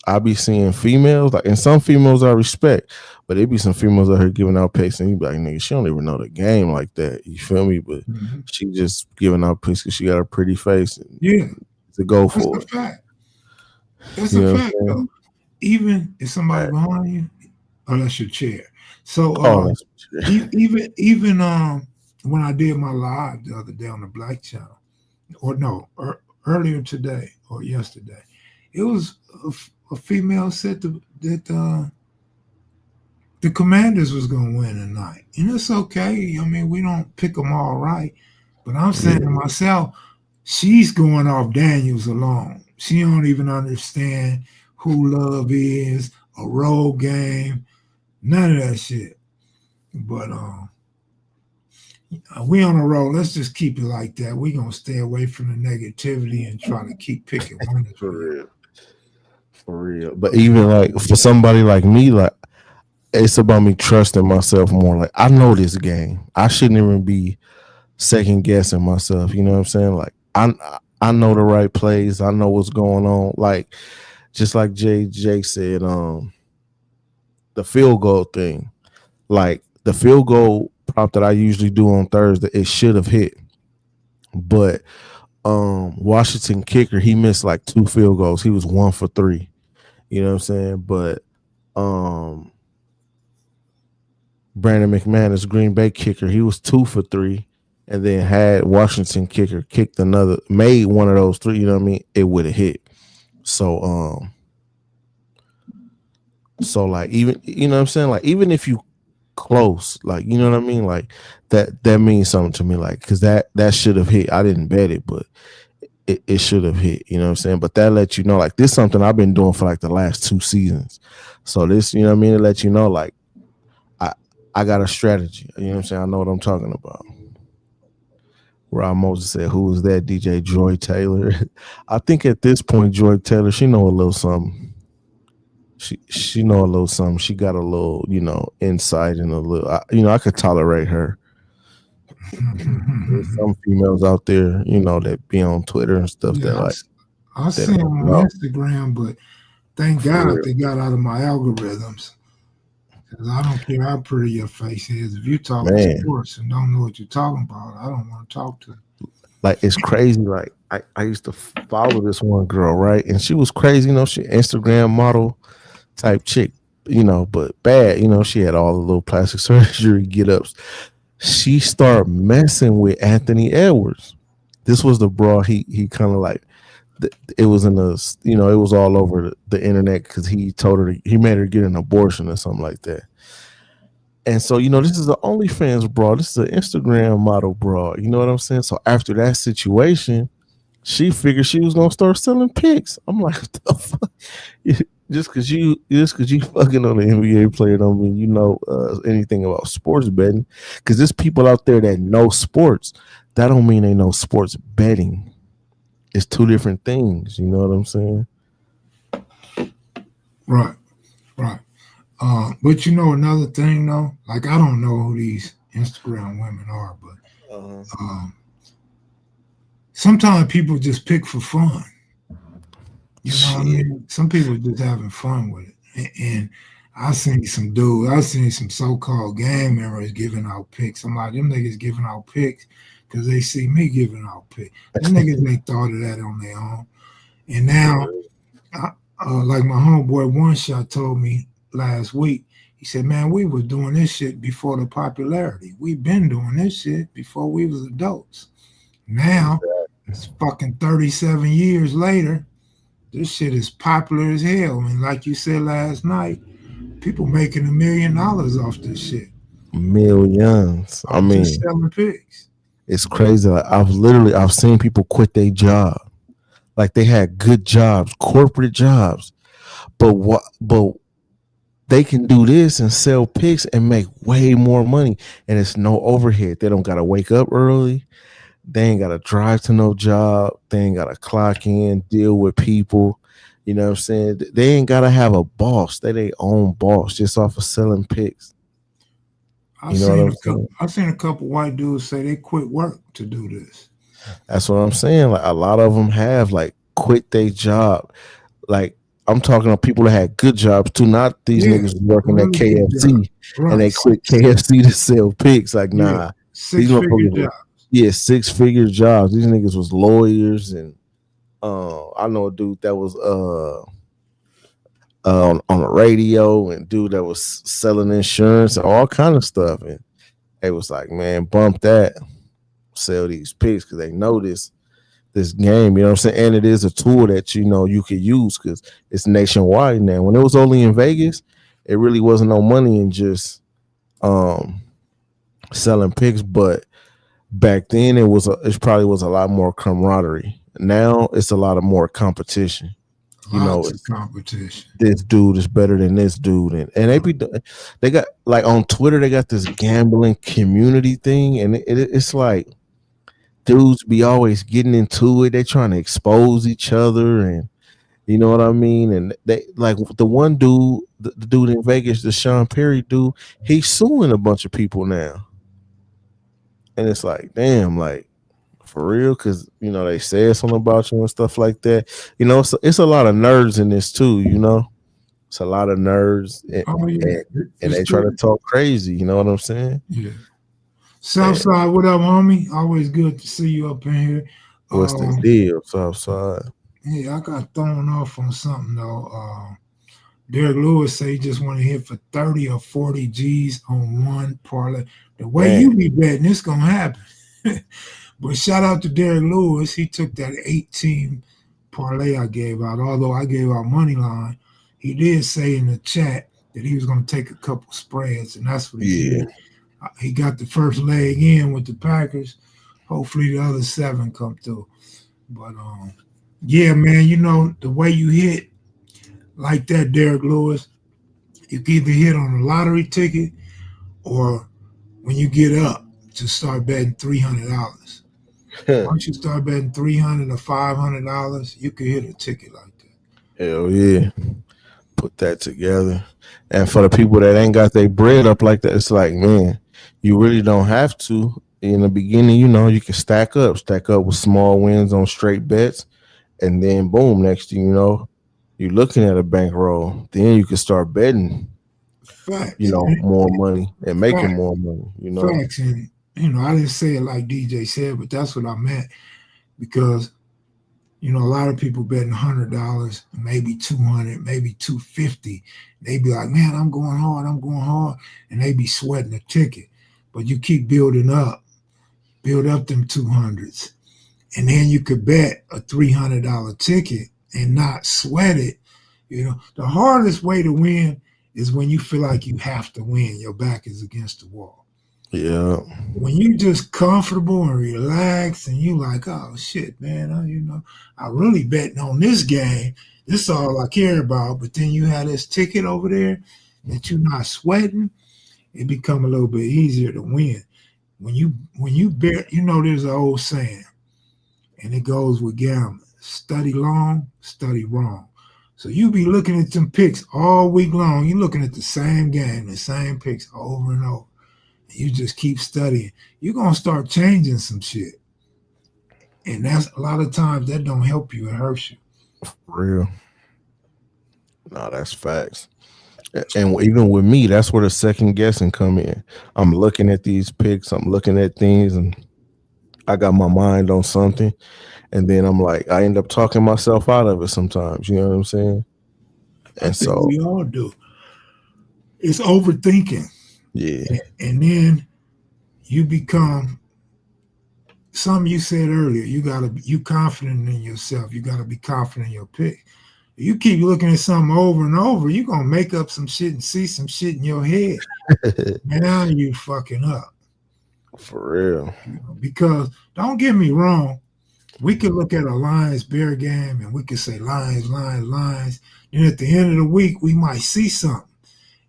I be seeing females, like, and some females I respect, but there be some females out here giving out picks and you be like, nigga, she don't even know the game like that. You feel me? But she just giving out picks because she got a pretty face. And to go for it. Fact. That's a fact, though. Even if somebody behind you, that's your chair. So even when I did my live the other day on the Black Channel, earlier today or yesterday, it was a female said that the Commanders was going to win tonight. And it's okay. I mean, we don't pick them all right. But I'm saying to myself, she's going off Daniels alone. She don't even understand who Love is, a road game, none of that shit. But we on a roll. Let's just keep it like that. We're going to stay away from the negativity and try to keep picking winners. For real. But even like for somebody like me, like, it's about me trusting myself more. Like, I know this game. I shouldn't even be second guessing myself. You know what I'm saying? Like, I know the right plays. I know what's going on. Like, just like Jake said, the field goal thing. Like, the field goal prop that I usually do on Thursday, it should have hit. But Washington kicker, he missed like 2 field goals. He was 1 for 3. You know what I'm saying? But Brandon McManus, Green Bay kicker, he was 2 for 3, and then had Washington kicker made one of those 3, you know what I mean? It would have hit. So like, even, you know what I'm saying? Like, even if you close, like, you know what I mean? Like, that means something to me, like, because that should have hit. I didn't bet it, but it should have hit, you know what I'm saying? But that lets you know, like, this is something I've been doing for like the last 2 seasons. So this, you know what I mean? It lets you know, like, I got a strategy. You know what I'm saying? I know what I'm talking about. Rob Moses said, who is that? DJ Joy Taylor. I think at this point, Joy Taylor, she know a little something. She know a little something. She got a little, you know, insight and a little, I could tolerate her. There's some females out there, you know, that be on Twitter and stuff that like. I see them on Instagram, but thank God they got out of my algorithms. Because I don't care how pretty your face is. If you talk sports and don't know what you're talking about, I don't want to talk to you. Like, it's crazy. Like, I used to follow this one girl, right? And she was crazy, you know, she Instagram model type chick, you know, but bad, you know, she had all the little plastic surgery get-ups. She started messing with Anthony Edwards. This was the bra he kind of like, it was in the, you know, it was all over the internet because he told her, he made her get an abortion or something like that. And so, this is the OnlyFans broad. This is an Instagram model broad. You know what I'm saying? So after that situation, she figured she was gonna start selling pics. I'm like, what the fuck? Just cause you fucking on an NBA player don't mean you know anything about sports betting. Cause there's people out there that know sports. That don't mean they know sports betting. It's two different things. You know what I'm saying? Right, right. But another thing though, like I don't know who these Instagram women are, but sometimes people just pick for fun. You know what I mean? Some people just having fun with it. And I seen some so-called gang members giving out picks. I'm like, them niggas giving out picks because they see me giving out picks. Them niggas ain't thought of that on their own. And now, like my homeboy One Shot told me last week, he said, man, we was doing this shit before the popularity. We've been doing this shit before we was adults. Now, it's fucking 37 years later, this shit is popular as hell. And like you said last night, people making $1 million off this shit. Millions. I mean, just selling pics. It's crazy. Like, I've seen people quit their job. Like they had good jobs, corporate jobs, but they can do this and sell pics and make way more money, and it's no overhead. They don't gotta wake up early. They ain't gotta drive to no job. They ain't gotta clock in, deal with people. You know what I'm saying? They ain't gotta have a boss. They their own boss just off of selling pics. I've seen a couple white dudes say they quit work to do this. That's what I'm saying. Like a lot of them have like quit their job. Like I'm talking to people that had good jobs too. Not these niggas working at KFC and they quit KFC to sell pigs. Like nah, six-figure jobs. Yeah, 6-figure jobs. These niggas was lawyers, and I know a dude that was on the radio, and dude that was selling insurance and all kind of stuff. And they was like, man, bump that, sell these pigs because they know this game. You know what I'm saying? And it is a tool that you could use because it's nationwide now. When it was only in Vegas, it really wasn't no money in just selling pigs, but back then it probably was a lot more camaraderie. Now it's a lot of more competition. It's competition. This dude is better than this dude, and they got like on Twitter they got this gambling community thing, and it's like dudes be always getting into it. They trying to expose each other, and you know what I mean. And they like the one dude, the dude in Vegas, the Sean Perry dude, he's suing a bunch of people now. And it's like, damn, like for real, because they said something about you and stuff like that. It's a lot of nerds in this too. It's a lot of nerds, and they try to talk crazy. You know what I'm saying? Yeah. Southside, what up, homie? Always good to see you up in here. What's the deal, Southside? Yeah, I got thrown off on something though. Derek Lewis say he just want to hit for 30 or 40 G's on one parlay. The way you be betting, it's gonna happen. But shout out to Derek Lewis. He took that 18 parlay I gave out. Although I gave out money line, he did say in the chat that he was gonna take a couple spreads, and that's what he did. He got the first leg in with the Packers. Hopefully the other 7 come through. But yeah, man, the way you hit like that, Derek Lewis, you can either hit on a lottery ticket or when you get up to start betting $300. Once you start betting $300 or $500, you can hit a ticket like that. Hell yeah. Put that together. And for the people that ain't got their bread up like that, it's like, man, you really don't have to. In the beginning, you can stack up with small wins on straight bets, and then boom, next thing you know, you're looking at a bankroll. Then you can start betting, Facts. more money and making more money. Facts. And I didn't say it like DJ said, but that's what I meant, because a lot of people betting $100, maybe $200, maybe $250. They be like, man, I'm going hard, and they be sweating the ticket. But you keep build up them 200s, and then you could bet a $300 ticket and not sweat it. The hardest way to win is when you feel like you have to win. Your back is against the wall. Yeah. When you just comfortable and relaxed and you like, oh shit, man, I really betting on this game. This is all I care about. But then you have this ticket over there that you're not sweating. It become a little bit easier to win. When you bet, there's an old saying, and it goes with gambling: study long, study wrong. So you be looking at them picks all week long. You're looking at the same game, the same picks over and over. You just keep studying, you're gonna start changing some shit. And that's a lot of times that don't help you, it hurts you. Real. No, that's facts. And even with me, that's where the second guessing come in. I'm looking at these picks, I'm looking at things, and I got my mind on something, and then I'm like, I end up talking myself out of it sometimes. You know what I'm saying? I And think so, we all do. It's overthinking. yeah, And then you become something you said earlier, you confident in yourself. You gotta be confident in your pick. You keep looking at something over and over, you're gonna make up some shit and see some shit in your head. Now you fucking up. for real. Because don't get me wrong, we could look at a Lions Bear game and we could say Lions, Lions, Lions. Then at the end of the week, we might see something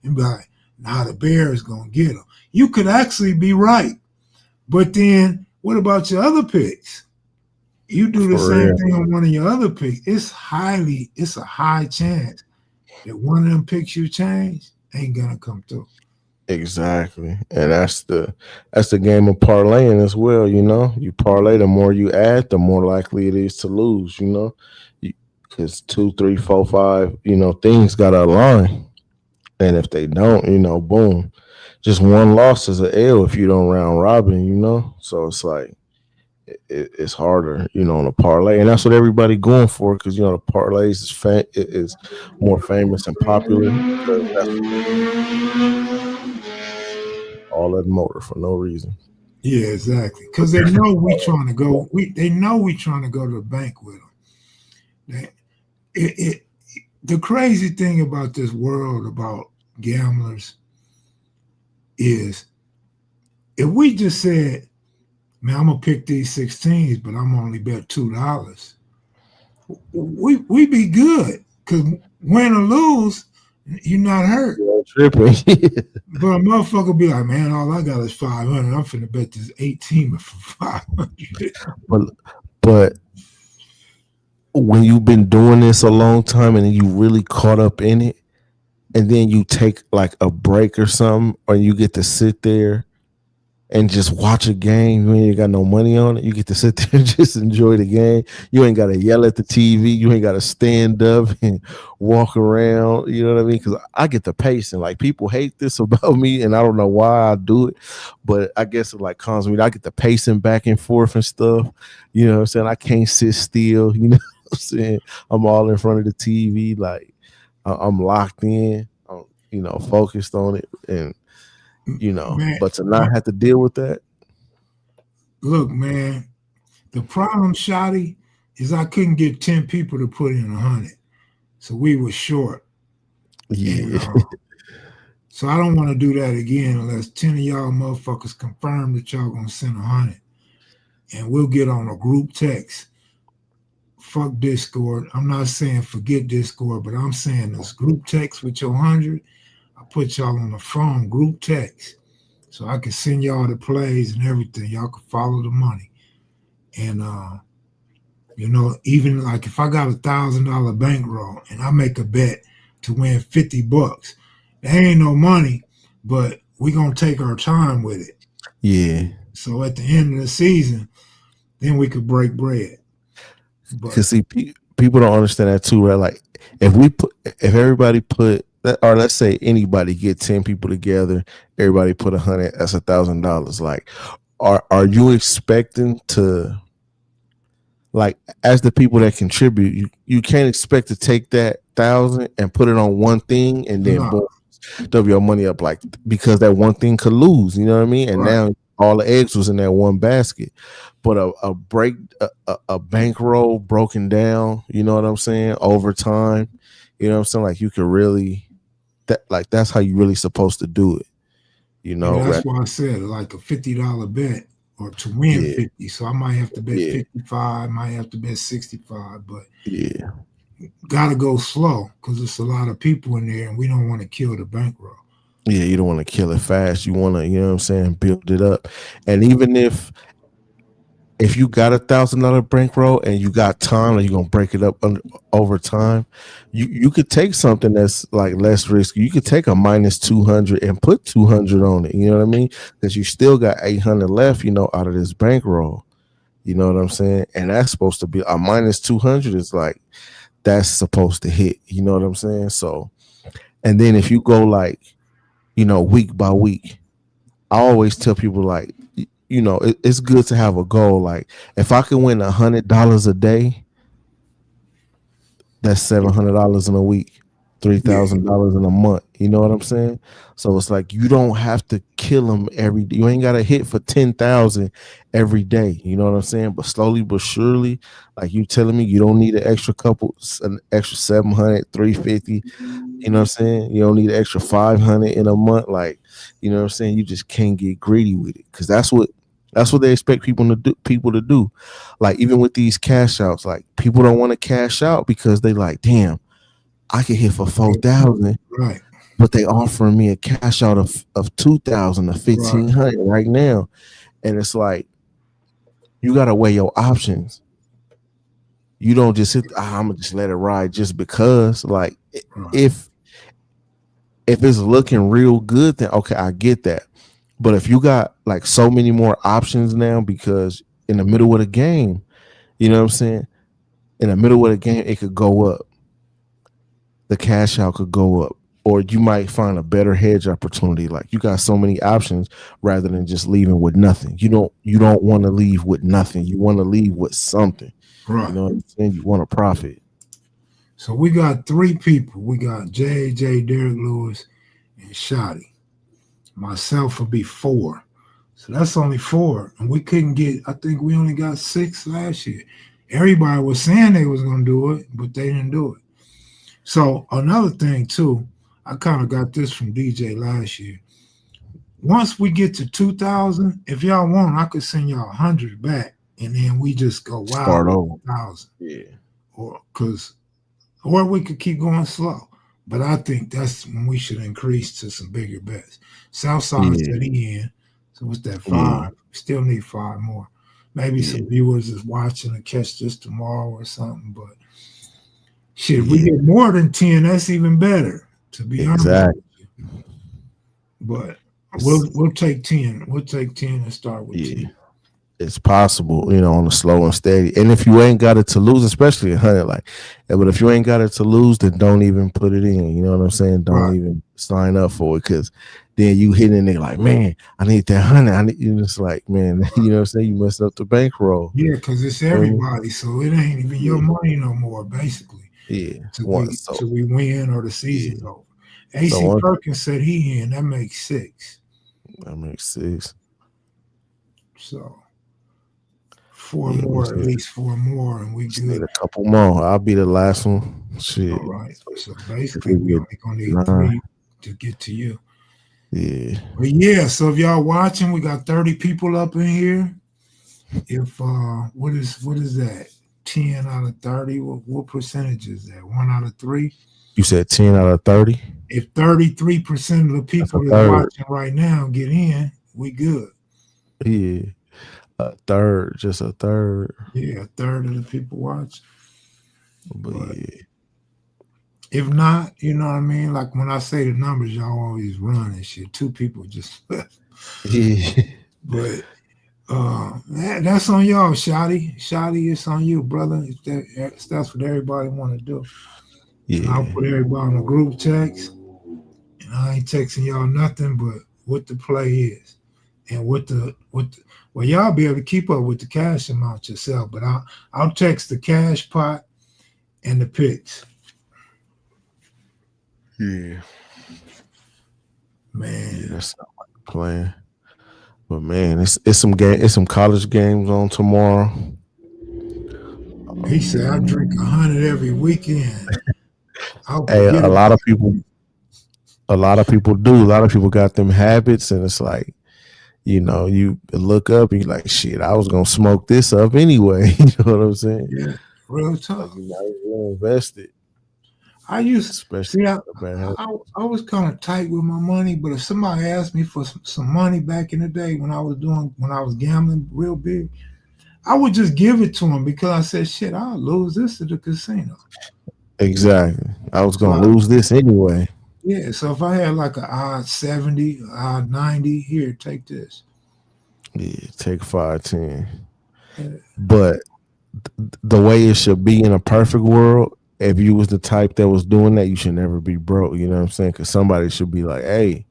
and be like, nah, the Bears gonna get them. You could actually be right. But then what about your other picks? You do the For same real. thing on one of your other picks. It's a high chance that one of them picks you change ain't gonna come through. Exactly. And that's the game of parlaying as well, you know. You parlay, the more you add, the more likely it is to lose, you know. Because two, three, four, five, things gotta align. And if they don't, boom. Just one loss is an L if you don't round robin, you know. So it's like it's harder, on a parlay, and that's what everybody going for because the parlays is more famous and popular because that's all that motor for no reason. Yeah, exactly. Because they know we trying to go. They know we trying to go to the bank with them. They, it the crazy thing about this world about gamblers is if we just said, man, I'm gonna pick these 16s, but I'm only bet $2, we be good. Cause win or lose, you're not hurt. Tripping. But a motherfucker be like, man, all I got is 500. I'm finna bet this 18 for 500. but but when you've been doing this a long time and you really caught up in it, and then you take like a break or something, or you get to sit there and just watch a game. You ain't got no money on it. You get to sit there and just enjoy the game. You ain't got to yell at the TV. You ain't got to stand up and walk around. You know what I mean? Because I get the pacing. Like people hate this about me, and I don't know why I do it, but I guess it like comes with me. I get the pacing back and forth and stuff. You know what I'm saying? I can't sit still. You know what I'm saying? I'm all in front of the TV. Like I'm locked in. I'm focused on it and Man, but to not have to deal with that. look, man, the problem, Shotty, is I couldn't get 10 people to put in 100. So we were short. And Yeah. so I don't want to do that again unless 10 of y'all motherfuckers confirm that y'all gonna send 100. And we'll get on a group text. Fuck Discord. I'm not saying forget Discord, but I'm saying this group text with your 100. I put y'all on the phone, group text. So I can send y'all the plays and everything. Y'all can follow the money. And even like if I got $1,000 bankroll and I make a bet to win $50, there ain't no money, but we gonna take our time with it. Yeah. So at the end of the season, then we could break bread. But Because see, people don't understand that too, right? Like if everybody put or let's say anybody get 10 people together, everybody put 100, that's $1,000. Like, are you expecting to, like, as the people that contribute, you can't expect to take that 1,000 and put it on one thing and then boom, double your money up, like, because that one thing could lose, you know what I mean? And now all the eggs was in that one basket. But a bankroll broken down, you know what I'm saying, over time, you know what I'm saying? Like you could really, that, like that's how you really supposed to do it. You know, And that's why I said like a $50 bet or to win yeah, 50. So I might have to bet yeah, 55, might have to bet 65, but yeah, gotta go slow because there's a lot of people in there and we don't want to kill the bankroll. yeah. You don't want to kill it fast. You want to, you know what I'm saying, build it up. And even if you got $1,000 bankroll and you got time, and you're gonna break it up over time, you could take something that's like less risky. You could take a minus 200 and put 200 on it. You know what I mean? Because you still got 800 left. You know, out of this bankroll. You know what I'm saying? And that's supposed to be a minus 200 is like that's supposed to hit. You know what I'm saying? So, and then if you go like, you know, week by week, I always tell people like, you know, it's good to have a goal. Like if I can win $100 a day, that's $700 in a week, $3,000 in a month. You know what I'm saying? So it's like you don't have to kill them every day. You ain't got to hit for 10,000 every day. You know what I'm saying? But slowly but surely, like you telling me, you don't need an extra 700, 350. You know what I'm saying? You don't need an extra 500 in a month. Like, you know what I'm saying? You just can't get greedy with it because that's what they expect people to do. Like even with these cash outs, like people don't want to cash out because they like, damn, I can hit for 4,000, Right. but they offering me a cash out of 2,000 or 1,500 right now, and it's like you gotta weigh your options. You don't just hit. I'm gonna just let it ride just because. Like if it's looking real good, then okay, I get that. But if you got like so many more options now, because in the middle of the game, you know what I'm saying? In the middle of the game, it could go up. The cash out could go up. Or you might find a better hedge opportunity. Like you got so many options rather than just leaving with nothing. You don't want to leave with nothing. You want to leave with something. Right. You know what I'm saying? You want to profit. So we got 3 people. We got JJ, Derek Lewis, and Shotty. Myself will be 4. So that's only 4. And we couldn't get, I think we only got 6 last year. Everybody was saying they was going to do it, but they didn't do it. So another thing too, I kind of got this from DJ last year. Once we get to 2,000, if y'all want, I could send y'all 100 back, and then we just go Start over. 1,000. Yeah. Or we could keep going slow. But I think that's when we should increase to some bigger bets. Southside said he in. So what's that? 5? Yeah. We still need 5 more. Maybe some viewers is watching and catch this tomorrow or something. But shit, if we get more than 10, that's even better. To be honest with you. But we'll take 10. We'll take 10 and start with 10. It's possible, you know, on the slow and steady. And if you ain't got it to lose, especially 100, like, but if you ain't got it to lose, then don't even put it in. You know what I'm saying? Don't even sign up for it, because then you hitting it like, man, I need that 100. I need. You just like, man, you know what I'm saying? You messed up the bankroll. Yeah, because it's everybody, so it ain't even your money no more, basically. Yeah. Till we win or the season's over. AC Perkins said he in. That makes 6. That makes 6. So 4 more, at least 4 more, and we good. Need a couple more. I'll be the last one. Shit. All right. So basically, we only gonna need 3 to get to you. Yeah. But yeah, so if y'all watching, we got 30 people up in here. If what is that? 10 out of 30. What percentage is that? 1 out of 3? You said 10 out of 30? If 33% of the people that's watching right now get in, we good. Yeah. A third, just a third. Yeah, a third of the people watch. But yeah. If not, you know what I mean? Like when I say the numbers, y'all always run and shit. 2 people just left. Yeah. But that's on y'all, Shotty. Shotty, it's on you, brother. If that's what everybody want to do. Yeah. And I'll put everybody on a group text. And I ain't texting y'all nothing but what the play is. And well, y'all be able to keep up with the cash amount yourself, but I'll text the cash pot and the picks. Yeah. Man. Yeah, that's not like a plan. But man, it's some college games on tomorrow. He said I drink 100 every weekend. Hey, a lot of people A lot of people do. A lot of people got them habits, and it's like, you look up and you're like, shit, I was gonna smoke this up anyway. You know what I'm saying? Yeah, real Like tough. you might as well invest it, I used especially see. a bad habit. I was kind of tight with my money, but if somebody asked me for some money back in the day when I was gambling real big, I would just give it to them because I said, shit, I'll lose this to the casino. Exactly. I was So gonna lose this anyway. yeah, so if I had like an odd 70, odd 90, here, take this. Yeah, take 5, 10. Yeah, But the way it should be in a perfect world, if you was the type that was doing that, you should never be broke. You know what I'm saying? Because somebody should be like, hey,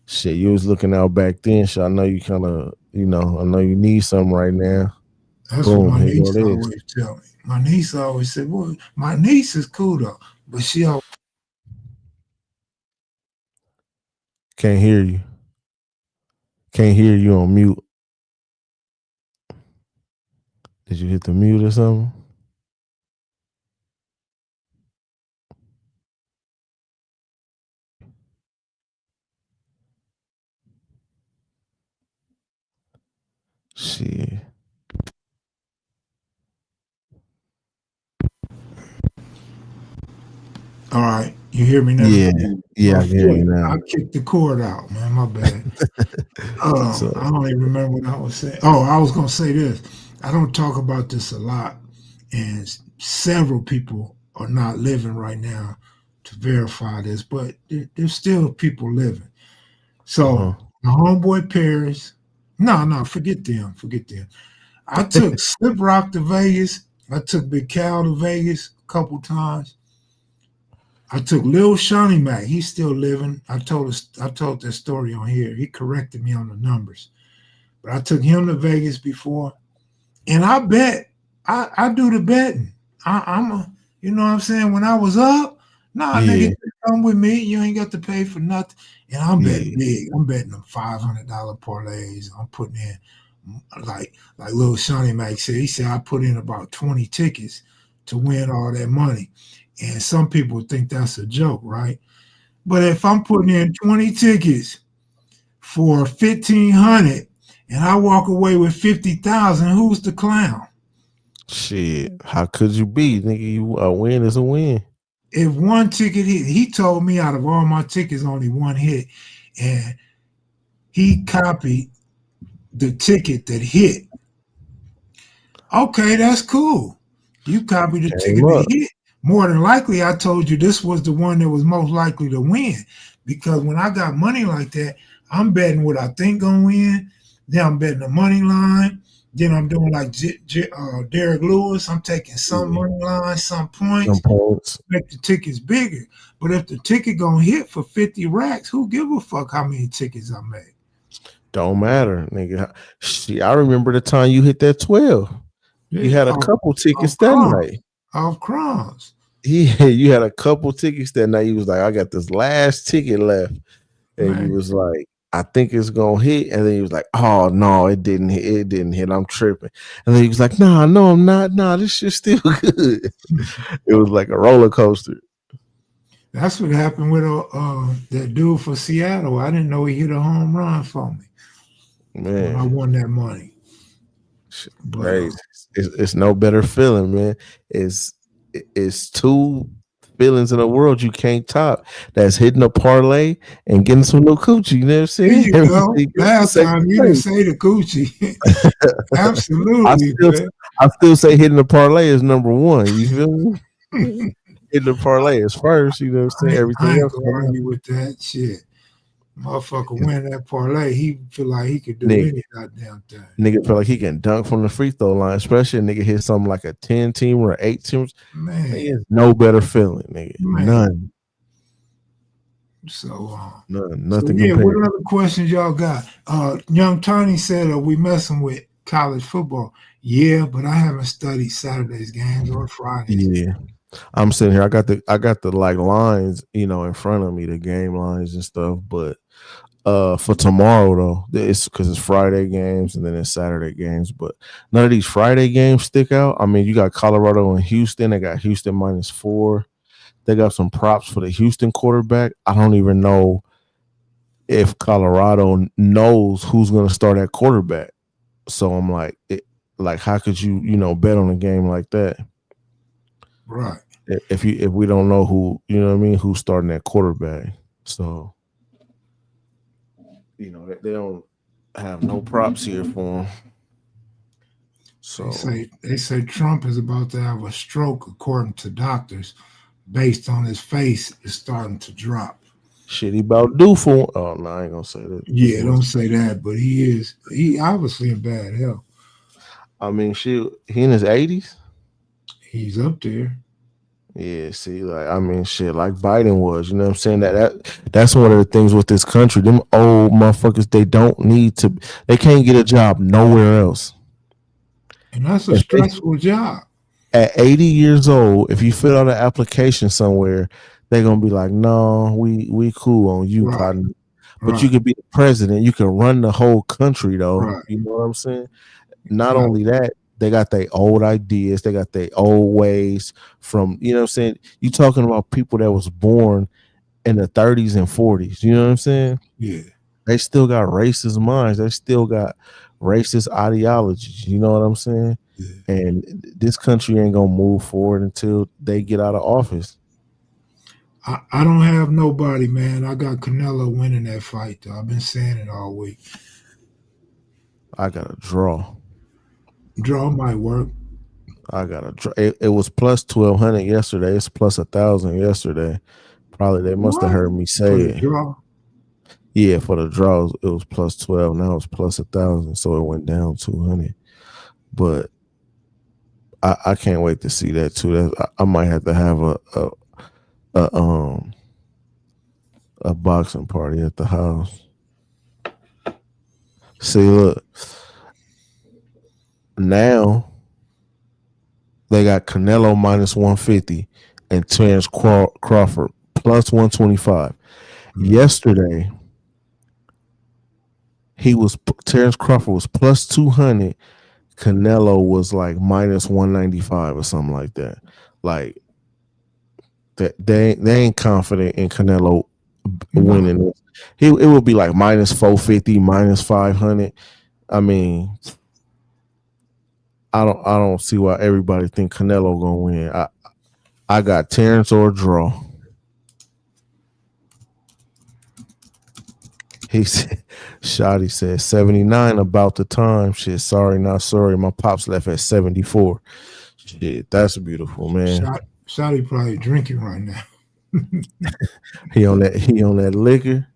shit, you was looking out back then. So I know you kind of, I know you need something right now. that's what Boom, my here go niece this. always tell me. My niece always said, well, my niece is cool though, but she always Can't hear you. Can't hear you on mute. Did you hit the mute or something? Shit. all right, you hear me now? Yeah. Yeah, Oh I can hear shit, you I now. kicked the cord out, man. My bad. So, I don't even remember what I was saying. Oh, I was gonna say this. I don't talk about this a lot, and several people are not living right now to verify this, but there's still people living. So uh-huh. my homeboy Paris, no, forget them, forget them. I took Slip Rock to Vegas. I took Big Cal to Vegas a couple times. I took Lil Shawnee Mac. He's still living. I told this story on here. He corrected me on the numbers. But I took him to Vegas before. And I bet I do the betting. I'm a, you know what I'm saying? When I was up, nah, nigga, Yeah. you come with me. You ain't got to pay for nothing. And I'm betting Yeah. big. I'm betting them $500 parlays. I'm putting in like little Shawnee Mac said. He said I put in about 20 tickets to win all that money. And some people think that's a joke, right? But if I'm putting in 20 tickets for 1,500 and I walk away with 50,000, who's the clown? Shit. How could you be? Nigga, a win is a win. If one ticket hit, he told me out of all my tickets, only one hit. And he copied the ticket that hit. Okay, that's cool. You copied the Came ticket that up. hit. More than likely, I told you this was the one that was most likely to win. Because when I got money like that, I'm betting what I think gonna win. Then I'm betting the money line. Then I'm doing like Derek Lewis. I'm taking some Yeah. money line, some Some points, points. make the tickets bigger. But if the ticket gonna hit for 50 racks, who give a fuck how many tickets I make? Don't matter, nigga. Shit, I remember the time you hit that 12. You Yeah, had a couple off tickets that crumbs, night. off crumbs. Yeah, you had a couple tickets that night. You was like, I got this last ticket left. And you Man, was like, I think it's gonna hit. And then he was like, oh no, it didn't hit. It didn't hit. I'm tripping. And then he was like, nah, no, I'm not. Nah, this shit's still good. It was like a roller coaster. that's what happened with that dude for Seattle. I didn't know he hit a home run for me when I Man, won that money. shit But crazy. It's no better feeling, man. It's it's two feelings in the world you can't top. That's hitting a parlay and getting some new coochie. You know what I'm there saying? you go. Everything else is Last second time you didn't place. say the coochie. I Absolutely, still man. I still say hitting the parlay is number one. You feel me? Hitting the parlay is first. You know what I'm saying? I Everything ain't else gonna come argue after. with that shit. Motherfucker win that parlay. He feel like he could do Nigga, any goddamn thing. nigga feel like he can dunk from the free throw line, especially a nigga hit something like a 10 team or 8 team. Man, There's no better feeling, nigga. man. None. So None. so Nothing yeah, what compared. other questions y'all got? Young Tony said, "Are we messing with college football?" Yeah, but I haven't studied Saturday's games or Fridays. Yeah. I'm sitting here. I got the like lines, in front of me, the game lines and stuff. But for tomorrow though, it's because it's Friday games and then it's Saturday games. But none of these Friday games stick out. I mean, you got Colorado and Houston. They got Houston -4. they got some props for the Houston quarterback. I don't even know if Colorado knows who's going to start at quarterback. So I'm like, like, how could you, bet on a game like that? Right. If we don't know who, who's starting at quarterback. So, they don't have no props here for him. So they say Trump is about to have a stroke, according to doctors, based on his face is starting to drop. Shit, he about due for. Oh no, I ain't gonna say that. Yeah, don't say that. But he obviously in bad health. I mean, shit, he in his 80s. He's up there. Yeah, see, shit, like Biden was. You know what I'm saying? That's one of the things with this country. Them old motherfuckers, they can't get a job nowhere else. And that's a stressful job. At 80 years old, if you fill out an application somewhere, they're gonna be like, "No, we cool on you, partner." But you could be the president. You can run the whole country, though. Right. You know what I'm saying? Not only that, they got their old ideas. They got their old ways from, you know what I'm saying? You talking about people that was born in the 30s and 40s. You know what I'm saying? Yeah. They still got racist minds. They still got racist ideologies. You know what I'm saying? Yeah. And this country ain't going to move forward until they get out of office. I don't have nobody, man. I got Canelo winning that fight, though. I've been saying it all week. I got a draw. Draw might work. I got a draw. It was plus 1,200 yesterday. It's plus 1,000 yesterday. Probably they must have heard me say it. Draw? Yeah, for the draws, it was plus 12. Now it's plus 1,000. So it went down 200. But I can't wait to see that too. I might have to have a boxing party at the house. See, look, now they got Canelo minus 150 and Terence Crawford plus 125. Yesterday, Terence Crawford was plus 200. Canelo was like minus 195 or something like that. Like that, they ain't confident in Canelo winning it. It would be like minus 450, minus 500. I mean, I don't see why everybody think Canelo gonna win. I got Terence or a draw. He said, Shotty said 79 about the time. Shit, sorry, not sorry. My pops left at 74. Shit, that's beautiful, man. Shotty probably drinking right now. He on that liquor.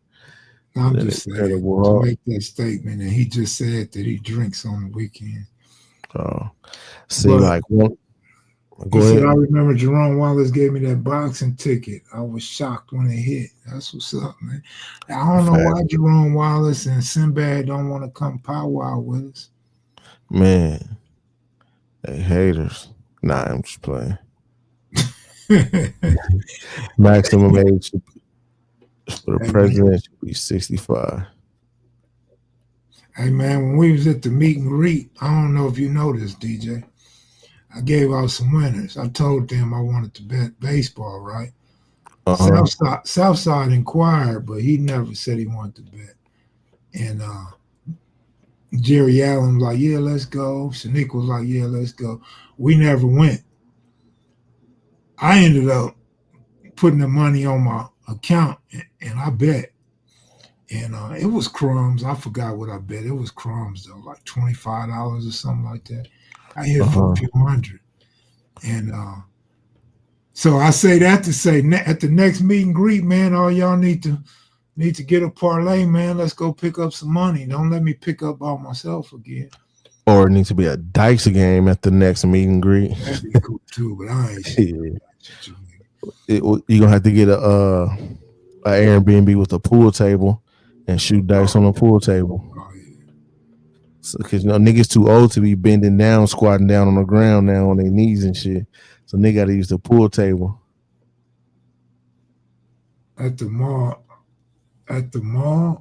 I'm just saying to make that statement, and he just said that he drinks on the weekend. Oh, see, but, like one. Go ahead. I remember Jerome Wallace gave me that boxing ticket. I was shocked when it hit. That's what's up, man. I don't know why Jerome Wallace and Sinbad don't want to come powwow with us. Man, they haters. Nah, I'm just playing. Maximum age for the president should be 65. Hey, man, when we was at the meet and greet, I don't know if you know this, DJ. I gave out some winners. I told them I wanted to bet baseball, right? Southside inquired, but he never said he wanted to bet. And Jerry Allen was like, yeah, let's go. Shanique was like, yeah, let's go. We never went. I ended up putting the money on my account, and I bet. And it was crumbs. I forgot what I bet. It was crumbs, though, like $25 or something like that. I hit for a few hundred. And so I say that to say at the next meet and greet, man, all y'all need to get a parlay, man. Let's go pick up some money. Don't let me pick up by myself again. Or it needs to be a dice game at the next meet and greet. That'd be cool too, but I ain't you're gonna have to get a Airbnb with a pool table and shoot dice on the pool table. Oh, yeah. So, because niggas too old to be bending down, squatting down on the ground now on their knees and shit. So they got to use the pool table. At the mall,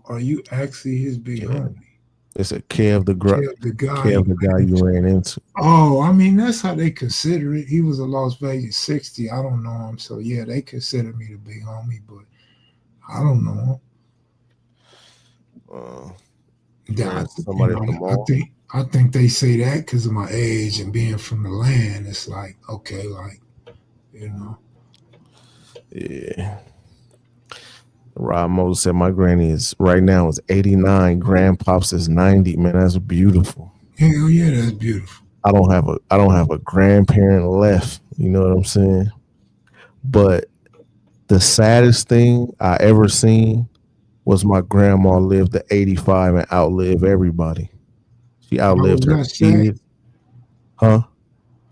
are you actually his big homie? It said Kev The guy Kev you the guy ran you into. ran into. Oh, I mean, that's how they consider it. He was a Las Vegas 60. I don't know him. So, yeah, they consider me the big homie, but I don't know him. You ran into somebody at the mall. I think they say that because of my age and being from the land. It's like, okay, like, you know. Yeah. Rob Moses said my granny is right now is 89. Grandpops is 90. Man, that's beautiful. Hell yeah, that's beautiful. I don't have a grandparent left. You know what I'm saying? But the saddest thing I ever seen was my grandma live to 85 and outlive everybody. She Why was outlived her that sad? kids. Huh?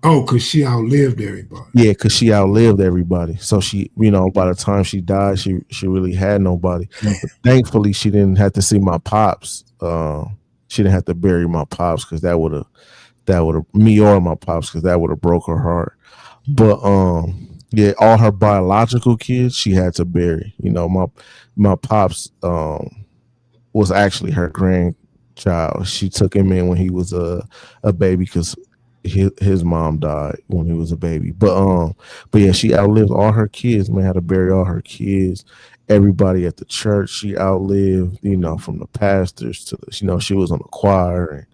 Oh, because she outlived everybody. Yeah, because she outlived everybody. So she, by the time she died, she really had nobody. Man, But thankfully, she didn't have to see my pops. She didn't have to bury my pops because that would have me or my pops because that would have broke her heart. But yeah, all her biological kids she had to bury. My pops was actually her grandchild. She took him in when he was a baby because his mom died when he was a baby. But yeah, she outlived all her kids. Man, had to bury all her kids. Everybody at the church she outlived. From the pastors to she was on the choir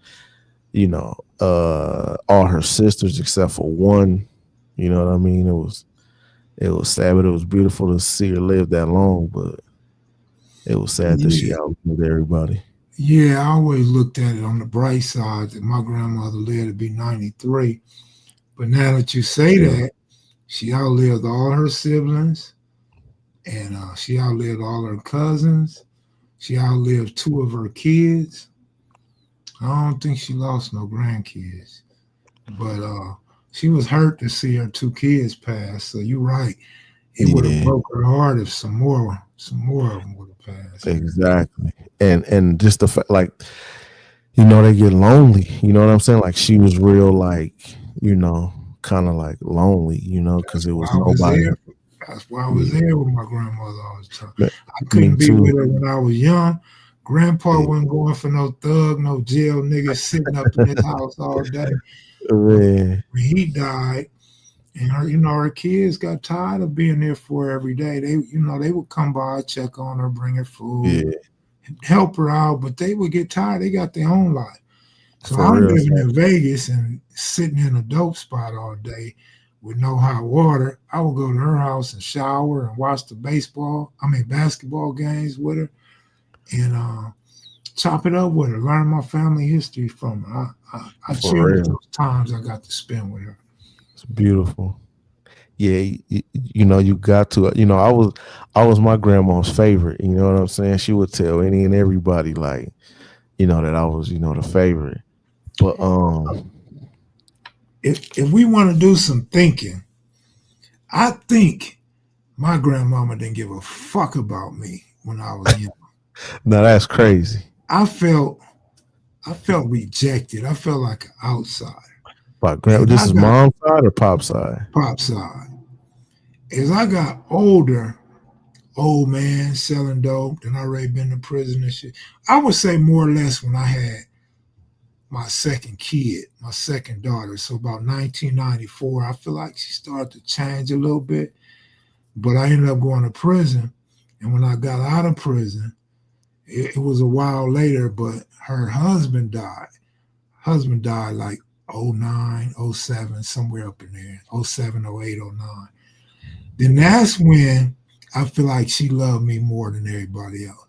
and all her sisters except for one. You know what I mean? It was sad, but it was beautiful to see her live that long. But it was sad that she yeah. outlived everybody. Yeah, I always looked at it on the bright side that my grandmother lived to be 93. But now that you say Yeah. that, she outlived all her siblings and she outlived all her cousins. She outlived two of her kids. I don't think she lost no grandkids, but she was hurt to see her two kids pass. So you're right. It would have Yeah, broke her heart if some more of them would have passed. exactly. And just the fact, like, they get lonely. You know what I'm saying? Like she was real, like, kind of like lonely, because That's it why was I was nobody. there. That's why I was Yeah, there with my grandmother all the time. me, I me couldn't be too. with her when I was young. Grandpa Yeah, wasn't going for no thug, no jail nigga sitting up in his house all day. When man. he died, and her kids got tired of being there for her every day. They would come by, check on her, bring her food, Yeah, help her out, but they would get tired. They got their own life. So for I'm real. living in Vegas and sitting in a dope spot all day with no hot water. I would go to her house and shower and watch the basketball games with her and chop it up with her, learn my family history from her. I For cherish real. those times I got to spend with her. It's beautiful. Yeah, you got to. I was my grandma's favorite. You know what I'm saying? She would tell any and everybody, like, that I was, the favorite. But If we want to do some thinking, I think my grandmama didn't give a fuck about me when I was young. now that's crazy. I felt I felt rejected. I felt like an outsider. But As this I is got mom's side or pop side? pop side, as I got older, old man selling dope, and I already been to prison and shit. I would say more or less when I had my second kid, my second daughter. So about 1994, I feel like she started to change a little bit. But I ended up going to prison. And when I got out of prison, it was a while later, but her husband died. Husband died like '09, '07, somewhere up in there, '07, '08, '09. Then that's when I feel like she loved me more than everybody else.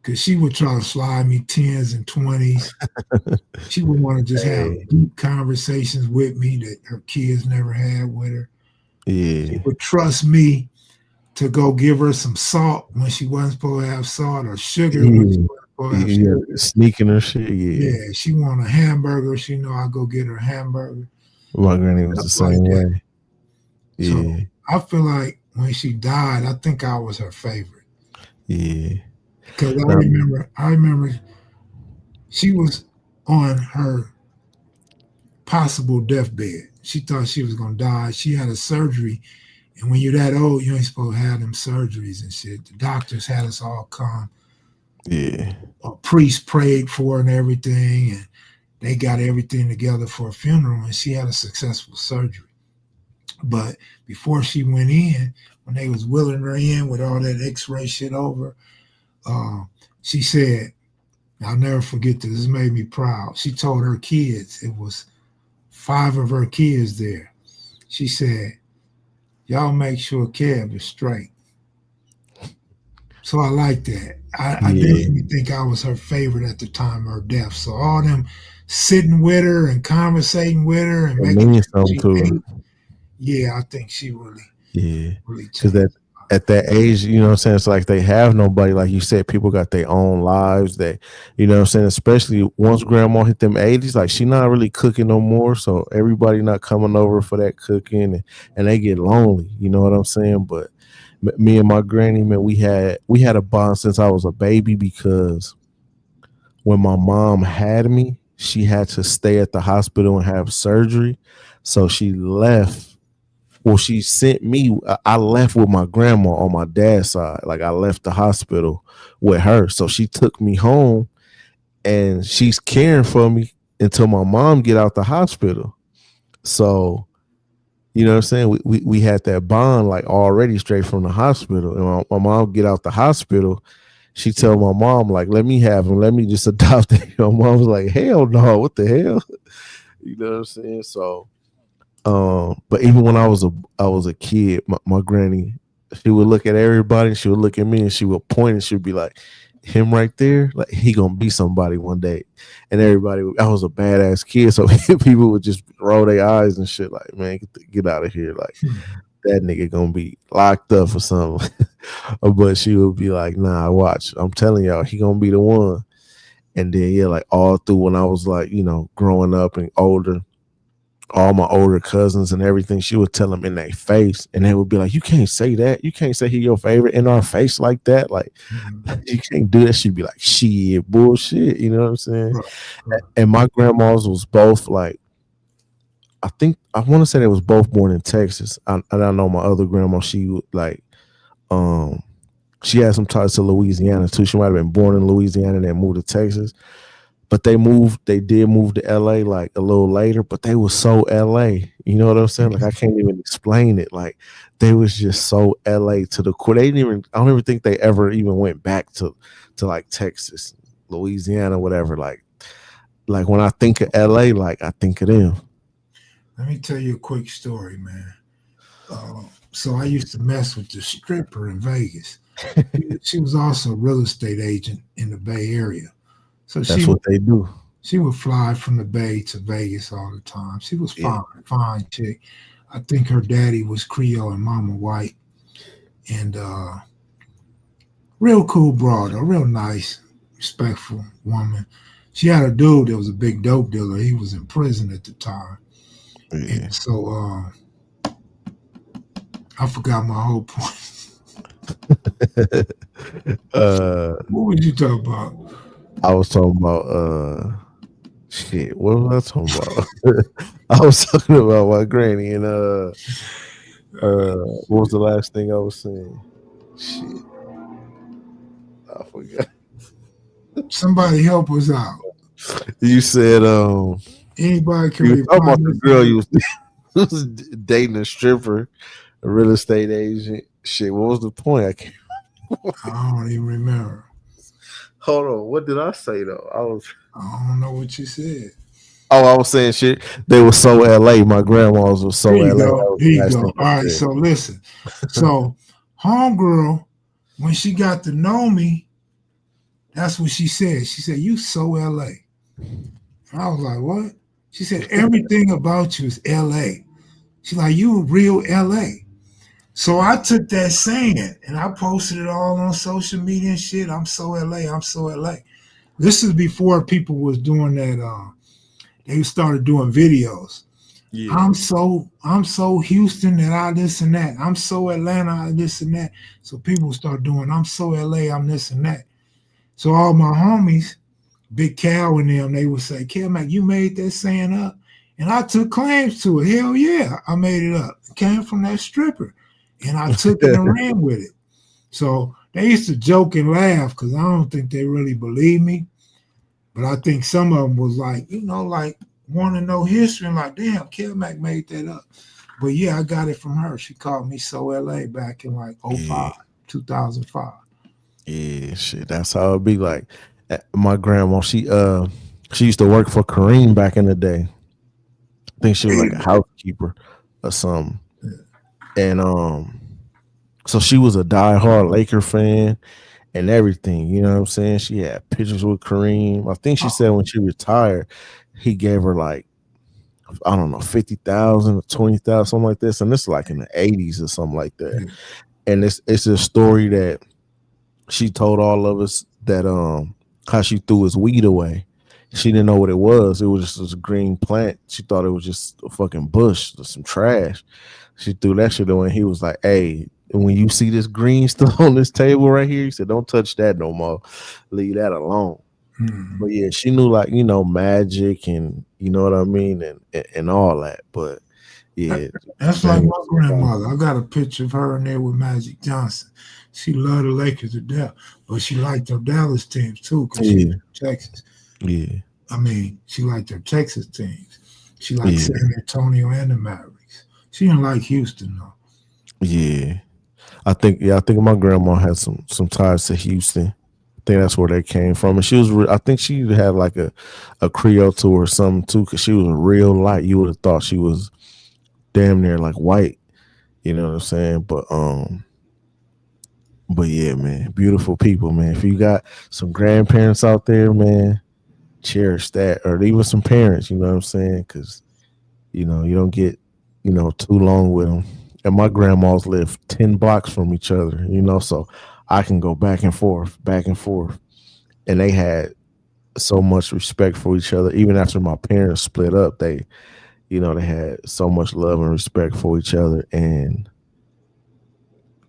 Because she would try to slide me tens and twenties. She would want to just have Hey, deep conversations with me that her kids never had with her. She yeah, would trust me to go give her some salt when she wasn't supposed to have salt or sugar when she yeah, wasn't supposed to have yeah, sugar. sneaking her shit. Yeah, Yeah, she want a hamburger. She know I go get her a hamburger, my granny was stuff the like same that. way. So Yeah, I feel like when she died, I think I was her favorite yeah. because Now, I remember she was on her possible deathbed. She thought she was gonna die. She had a surgery, and when you're that old, you ain't supposed to have them surgeries and shit. The doctors had us all come Yeah. A priest prayed for her and everything, and they got everything together for a funeral, and she had a successful surgery. But before she went in, when they was wheeling her in with all that X-ray shit over, uh, she said, "I'll never forget this. This made me proud." She told her kids, it was 5 of her kids there. She said, "Y'all make sure Kev is straight." So I like that. I Yeah. definitely think I was her favorite at the time of her death. So all them sitting with her and conversating with her and It making means sure something she to her. ate, yeah, I think she really, Yeah. really Because changed. at that age, you know what I'm saying? It's like they have nobody. Like you said, people got their own lives that, you know what I'm saying? Especially once grandma hit them 80s, like she not really cooking no more. So everybody not coming over for that cooking and they get lonely. You know what I'm saying? But me and my granny, man, we had a bond since I was a baby because when my mom had me, she had to stay at the hospital and have surgery. So she left. Well, she sent me. I left with my grandma on my dad's side. Like I left the hospital with her. So she took me home and she's caring for me until my mom get out the hospital. So you know what I'm saying? We had that bond like already straight from the hospital. And my mom get out the hospital, she tell my mom, like, let me have him, let me just adopt him. My mom was like, hell no, what the hell? You know what I'm saying? So but even when I was a kid, my granny, she would look at everybody, she would look at me and she would point and she would be like, him right there, like he gonna be somebody one day. And everybody, I was a badass kid, so people would just roll their eyes and shit, like, man, get out of here, like that nigga gonna be locked up or something. But she would be like, nah, watch, I'm telling y'all, he gonna be the one. And then yeah, like all through when I was like, growing up and older, all my older cousins and everything, she would tell them in their face, and they would be like, "You can't say that. You can't say he your favorite in our face like that. Like, Mhm. you can't do that." She'd be like, "Shit, bullshit." You know what I'm saying? Right, right. And my grandmas was both like, I think I want to say they was both born in Texas. I don't know my other grandma. She would like, um, she had some ties to Louisiana too. She might have been born in Louisiana and then moved to Texas. But they did move to LA like a little later, but they was so LA. You know what I'm saying? Like I can't even explain it. Like they was just so LA to the core. They didn't even, I don't even think they ever even went back to like Texas, Louisiana, whatever. Like when I think of LA, like I think of them. Let me tell you a quick story, man. So I used to mess with the stripper in Vegas. She was also a real estate agent in the Bay Area. So That's what they do. she would fly from the Bay to Vegas all the time. She was Yeah. fine, fine chick. I think her daddy was Creole and mama white, and real cool broad, a real nice, respectful woman. She had a dude that was a big dope dealer. He was in prison at the time, and Yeah. so I forgot my whole point. uh What was you talking about? I was talking about shit. What was I talking about? I was talking about my granny and what was the last thing I was saying? Shit, I forgot. Somebody help us out. You said Anybody can you were talking about remind the us girl of you was, was dating a stripper, a real estate agent. Shit, what was the point? I can't. I don't even remember. Hold on, what did I say though? I don't know what you said. I was saying shit. They were so LA. My grandma's was so There you LA. That go. was There the you last go. thing All right. So listen. I So homegirl, when she got to know me, that's what she said. She said, "You so LA." I was like, "What?" She said, "Everything about you is LA." She's like, "You real LA." So I took that saying and I posted it all on social media and shit. I'm so LA. I'm so LA. This is before people was doing that. They started doing videos. Yeah. I'm so Houston that I this and that. I'm so Atlanta I this and that. So people start doing I'm so LA, I'm this and that. So all my homies, Big Cal and them, they would say, Cal Mac, you made that saying up. And I took claims to it. Hell yeah, I made it up. It came from that stripper. And I took it and ran with it. So they used to joke and laugh because I don't think they really believe me. But I think some of them was like, like want to know history and like, damn, Kev Mac made that up. But yeah, I got it from her. She called me So LA back in like Yeah, 05, 2005. yeah, shit. That's how it be. Like my grandma, she used to work for Kareem back in the day. I think she was like a housekeeper or something. And so she was a diehard Laker fan and everything. You know what I'm saying? She had pictures with Kareem. I think she said when she retired, he gave her like, I don't know, 50,000 or 20,000, something like this. And this is like in the 80s or something like that. Yeah. And it's a story that she told all of us that how she threw his weed away. She didn't know what it was. It was just this green plant. She thought it was just a fucking bush or some trash. She threw that shit away. And he was like, "Hey, when you see this green still on this table right here," he said, "Don't touch that no more. Leave that alone." Hmm. But yeah, she knew like magic and you know what I mean and all that. But yeah, That's like man, my grandmother. I got a picture of her in there with Magic Johnson. She loved the Lakers to death, but she liked her Dallas teams too because she's yeah, from Texas. yeah, I mean, she liked her Texas teams. She liked yeah, San Antonio and the Mavericks. She didn't like Houston though. yeah. I think my grandma had some ties to Houston. I think that's where they came from, and I think she had like a Creole to her or something too, because she was real light. You would have thought she was damn near like white. You know what I'm saying? But yeah, man, beautiful people, man. If you got some grandparents out there, man, cherish that, or even some parents. You know what I'm saying? Because you don't get too long with them. And my grandmas live 10 blocks from each other. So I can go back and forth, and they had so much respect for each other. Even after my parents split up, they had so much love and respect for each other, and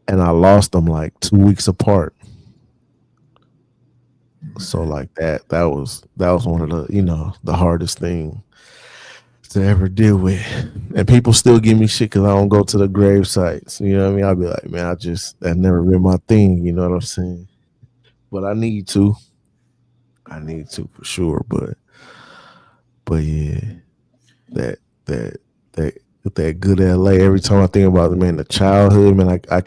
I lost them like 2 weeks apart. So like that was one of the hardest thing to ever deal with. And people still give me shit because I don't go to the grave sites. You know what I mean? I'll be like, man, that never been my thing. You know what I'm saying? But I need to. I need to for sure. But yeah, that that that that good LA. Every time I think about it, man, the childhood, man, I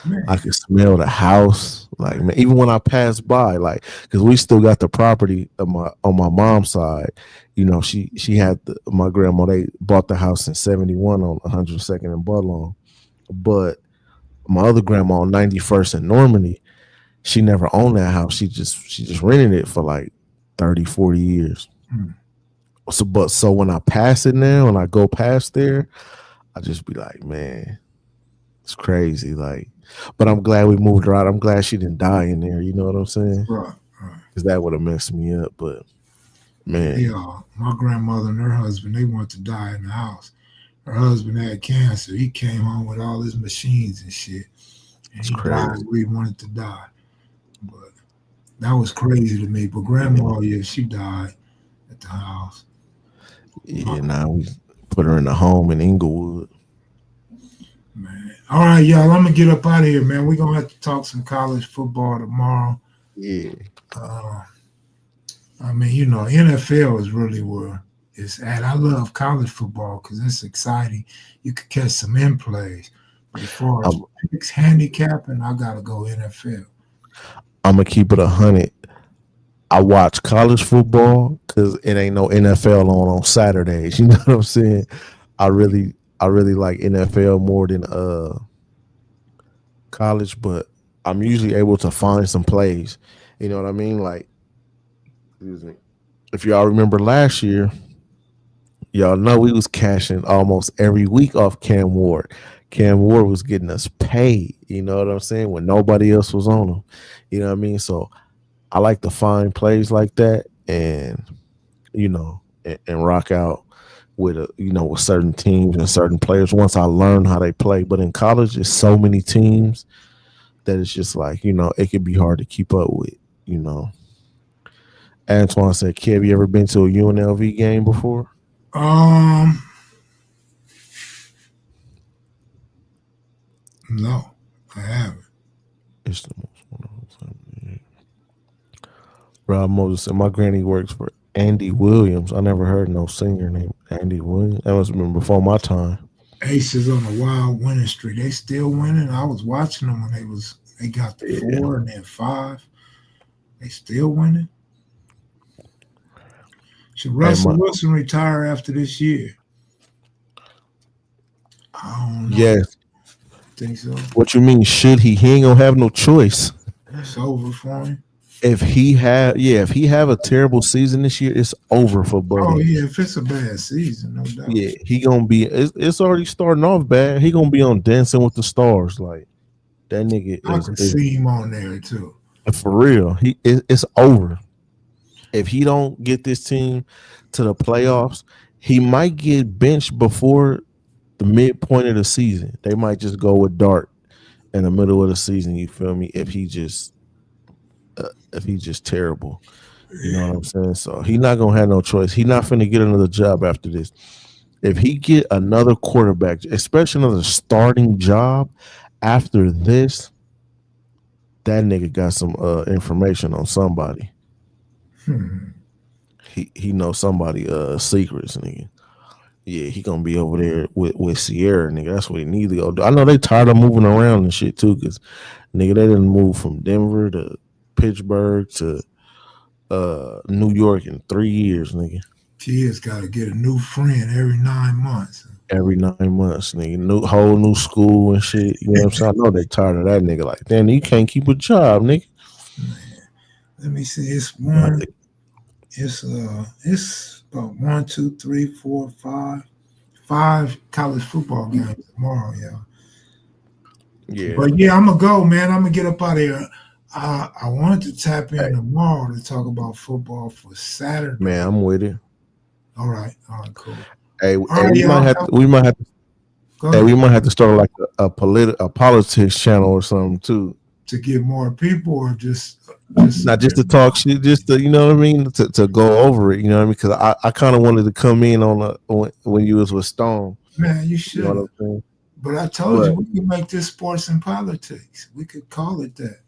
Man, could smell the house. Like, man, even when I pass by, like, because we still got the property on my mom's side. She had my grandma. They bought the house in 71 on 102nd and Budlong. But my other grandma on 91st in Normandy, she never owned that house. She just rented it for like 30, 40 years. hmm. So when I pass it now, when I go past there, I just be like, man, it's crazy. Like, but I'm glad we moved her out. I'm glad she didn't die in there. You know what I'm saying? Right, right. Because that would have messed me up. But man, Yeah, my grandmother and her husband, they wanted to die in the house. Her husband had cancer. He came home with all his machines and shit, and it's he died crazy. where he wanted to die. But that was crazy to me. But grandma, yeah, she died at the house. Yeah, now we put her in a home in Inglewood. Man. All right, y'all. I'm gonna get up out of here, man. We're gonna have to talk some college football tomorrow. Yeah, Uh, I mean, NFL is really where it's at. I love college football because it's exciting. You could catch some in plays. But as far as I'm picks handicapping, I gotta go NFL. I'm gonna keep it 100. I watch college football because it ain't no NFL on Saturdays. You know what I'm saying? I really like NFL more than college, but I'm usually able to find some plays. You know what I mean? Like, excuse me. If y'all remember last year, y'all know we was cashing almost every week off Cam Ward. Cam Ward was getting us paid. You know what I'm saying? When nobody else was on him. You know what I mean? So I like to find plays like that and and rock out with with certain teams and certain players once I learn how they play. But in college, there's so many teams that it's just like it can be hard to keep up with. You know, Antoine said, "Kev, you ever been to a UNLV game before?" Um, no, I haven't. It's the most Rob Moses and my granny works for Andy Williams. I never heard no singer named Andy Williams. That must have been before my time. Aces on a wild winning streak. They still winning. I was watching them when they got the Yeah. 4 and then 5. They still winning. Should Russell Wilson retire after this year? I don't know. Yes. Think so. What you mean? Should he? He ain't gonna have no choice. It's over for him. If he have a terrible season this year, it's over for Buddy. Oh yeah, if it's a bad season, no doubt. Yeah, he gonna be. It's already starting off bad. He gonna be on Dancing with the Stars. Like that nigga. I could see him on there too. For real, it's over. If he don't get this team to the playoffs, he might get benched before the midpoint of the season. They might just go with Dart in the middle of the season. You feel me? If he's just terrible, you know what I'm saying. So he's not gonna have no choice. He's not finna get another job after this. If he get another quarterback, especially another starting job after this, that nigga got some information on somebody. He knows somebody secrets, nigga. Yeah, he gonna be over there with Sierra, nigga. That's what he needs to go do. I know they tired of moving around and shit too, cause nigga they didn't move from Denver to Pittsburgh to New York in 3 years, nigga. Kids gotta get a new friend every 9 months. Every 9 months, nigga. Whole new school and shit. You know what I'm saying? I know they tired of that nigga. Like, damn, you can't keep a job, nigga. Man, let me see. It's one. It's about 1, 2, 3, 4, 5 college football games tomorrow, yeah. Yeah. But yeah, I'm gonna go, man. I'm gonna get up out of here. I wanted to tap in tomorrow to talk about football for Saturday. Man, I'm with it. All right, cool. Hey, we might have to start like a politics channel or something too. To get more people, or just not just to talk shit, just to, you know what I mean, to go over it, you know what I mean? Because I kind of wanted to come in on when you was with Stone. Man, you should. You know what I'm saying? But I told you we could make this sports and politics. We could call it that.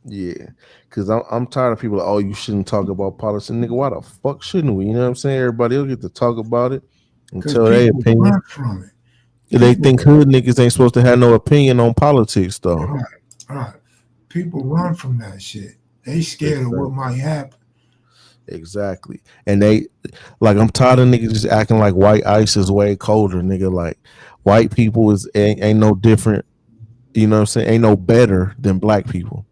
Yeah, because I'm tired of people like, oh, you shouldn't talk about politics. Nigga, why the fuck shouldn't we? You know what I'm saying? Everybody will get to talk about it and tell their opinion. From it. They think hood niggas ain't supposed to have no opinion on politics, though. All right. People run from that shit. They scared of what might happen. Exactly. And they, like, I'm tired of niggas just acting like white ice is way colder, nigga. Like, white people ain't no different, you know what I'm saying? Ain't no better than black people.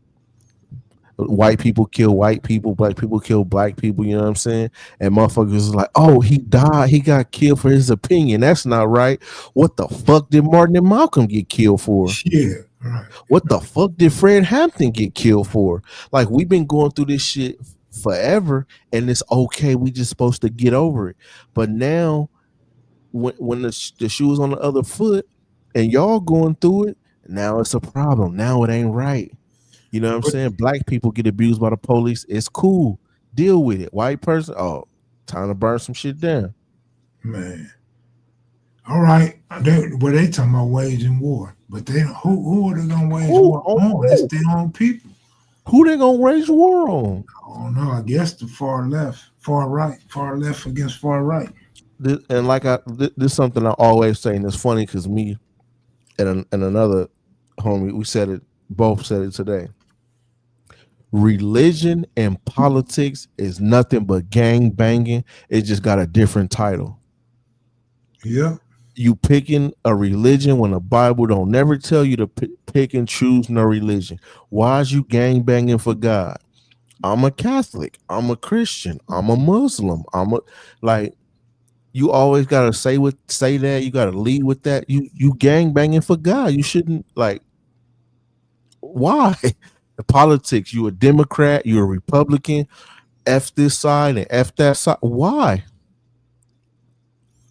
White people kill white people, black people kill black people, you know what I'm saying? And motherfuckers is like, oh, he died, he got killed for his opinion. That's not right. What the fuck did Martin and Malcolm get killed for? Yeah, right. What the fuck did Fred Hampton get killed for? Like, we've been going through this shit forever, and it's okay. We just supposed to get over it. But now, when the shoe's on the other foot, and y'all going through it, now it's a problem. Now it ain't right. You know what I'm saying? Black people get abused by the police. It's cool. Deal with it. White person, oh, time to burn some shit down. Man. All right. They talking about waging war. But they who are they gonna wage war on? It's their own people. Who they gonna wage war on? I don't know. I guess the far left, far right, far left against far right. This is something I always say, and it's funny because me and another homie, both said it today. Religion and politics is nothing but gang banging. It just got a different title. Yeah. You picking a religion when the Bible don't never tell you to pick and choose no religion. Why is you gang banging for God? I'm a Catholic. I'm a Christian. I'm a Muslim. You always gotta say that. You gotta lead with that. You gang banging for God. You shouldn't, like, why? The politics, you a Democrat, you're a Republican, F this side and F that side. Why?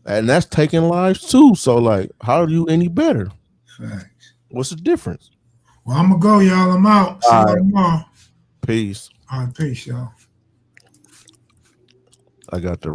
And that's taking lives too. So, like, how are you any better? Facts. What's the difference? Well, I'm gonna go, y'all. I'm out. See you tomorrow. Peace. All right, peace, y'all. I got the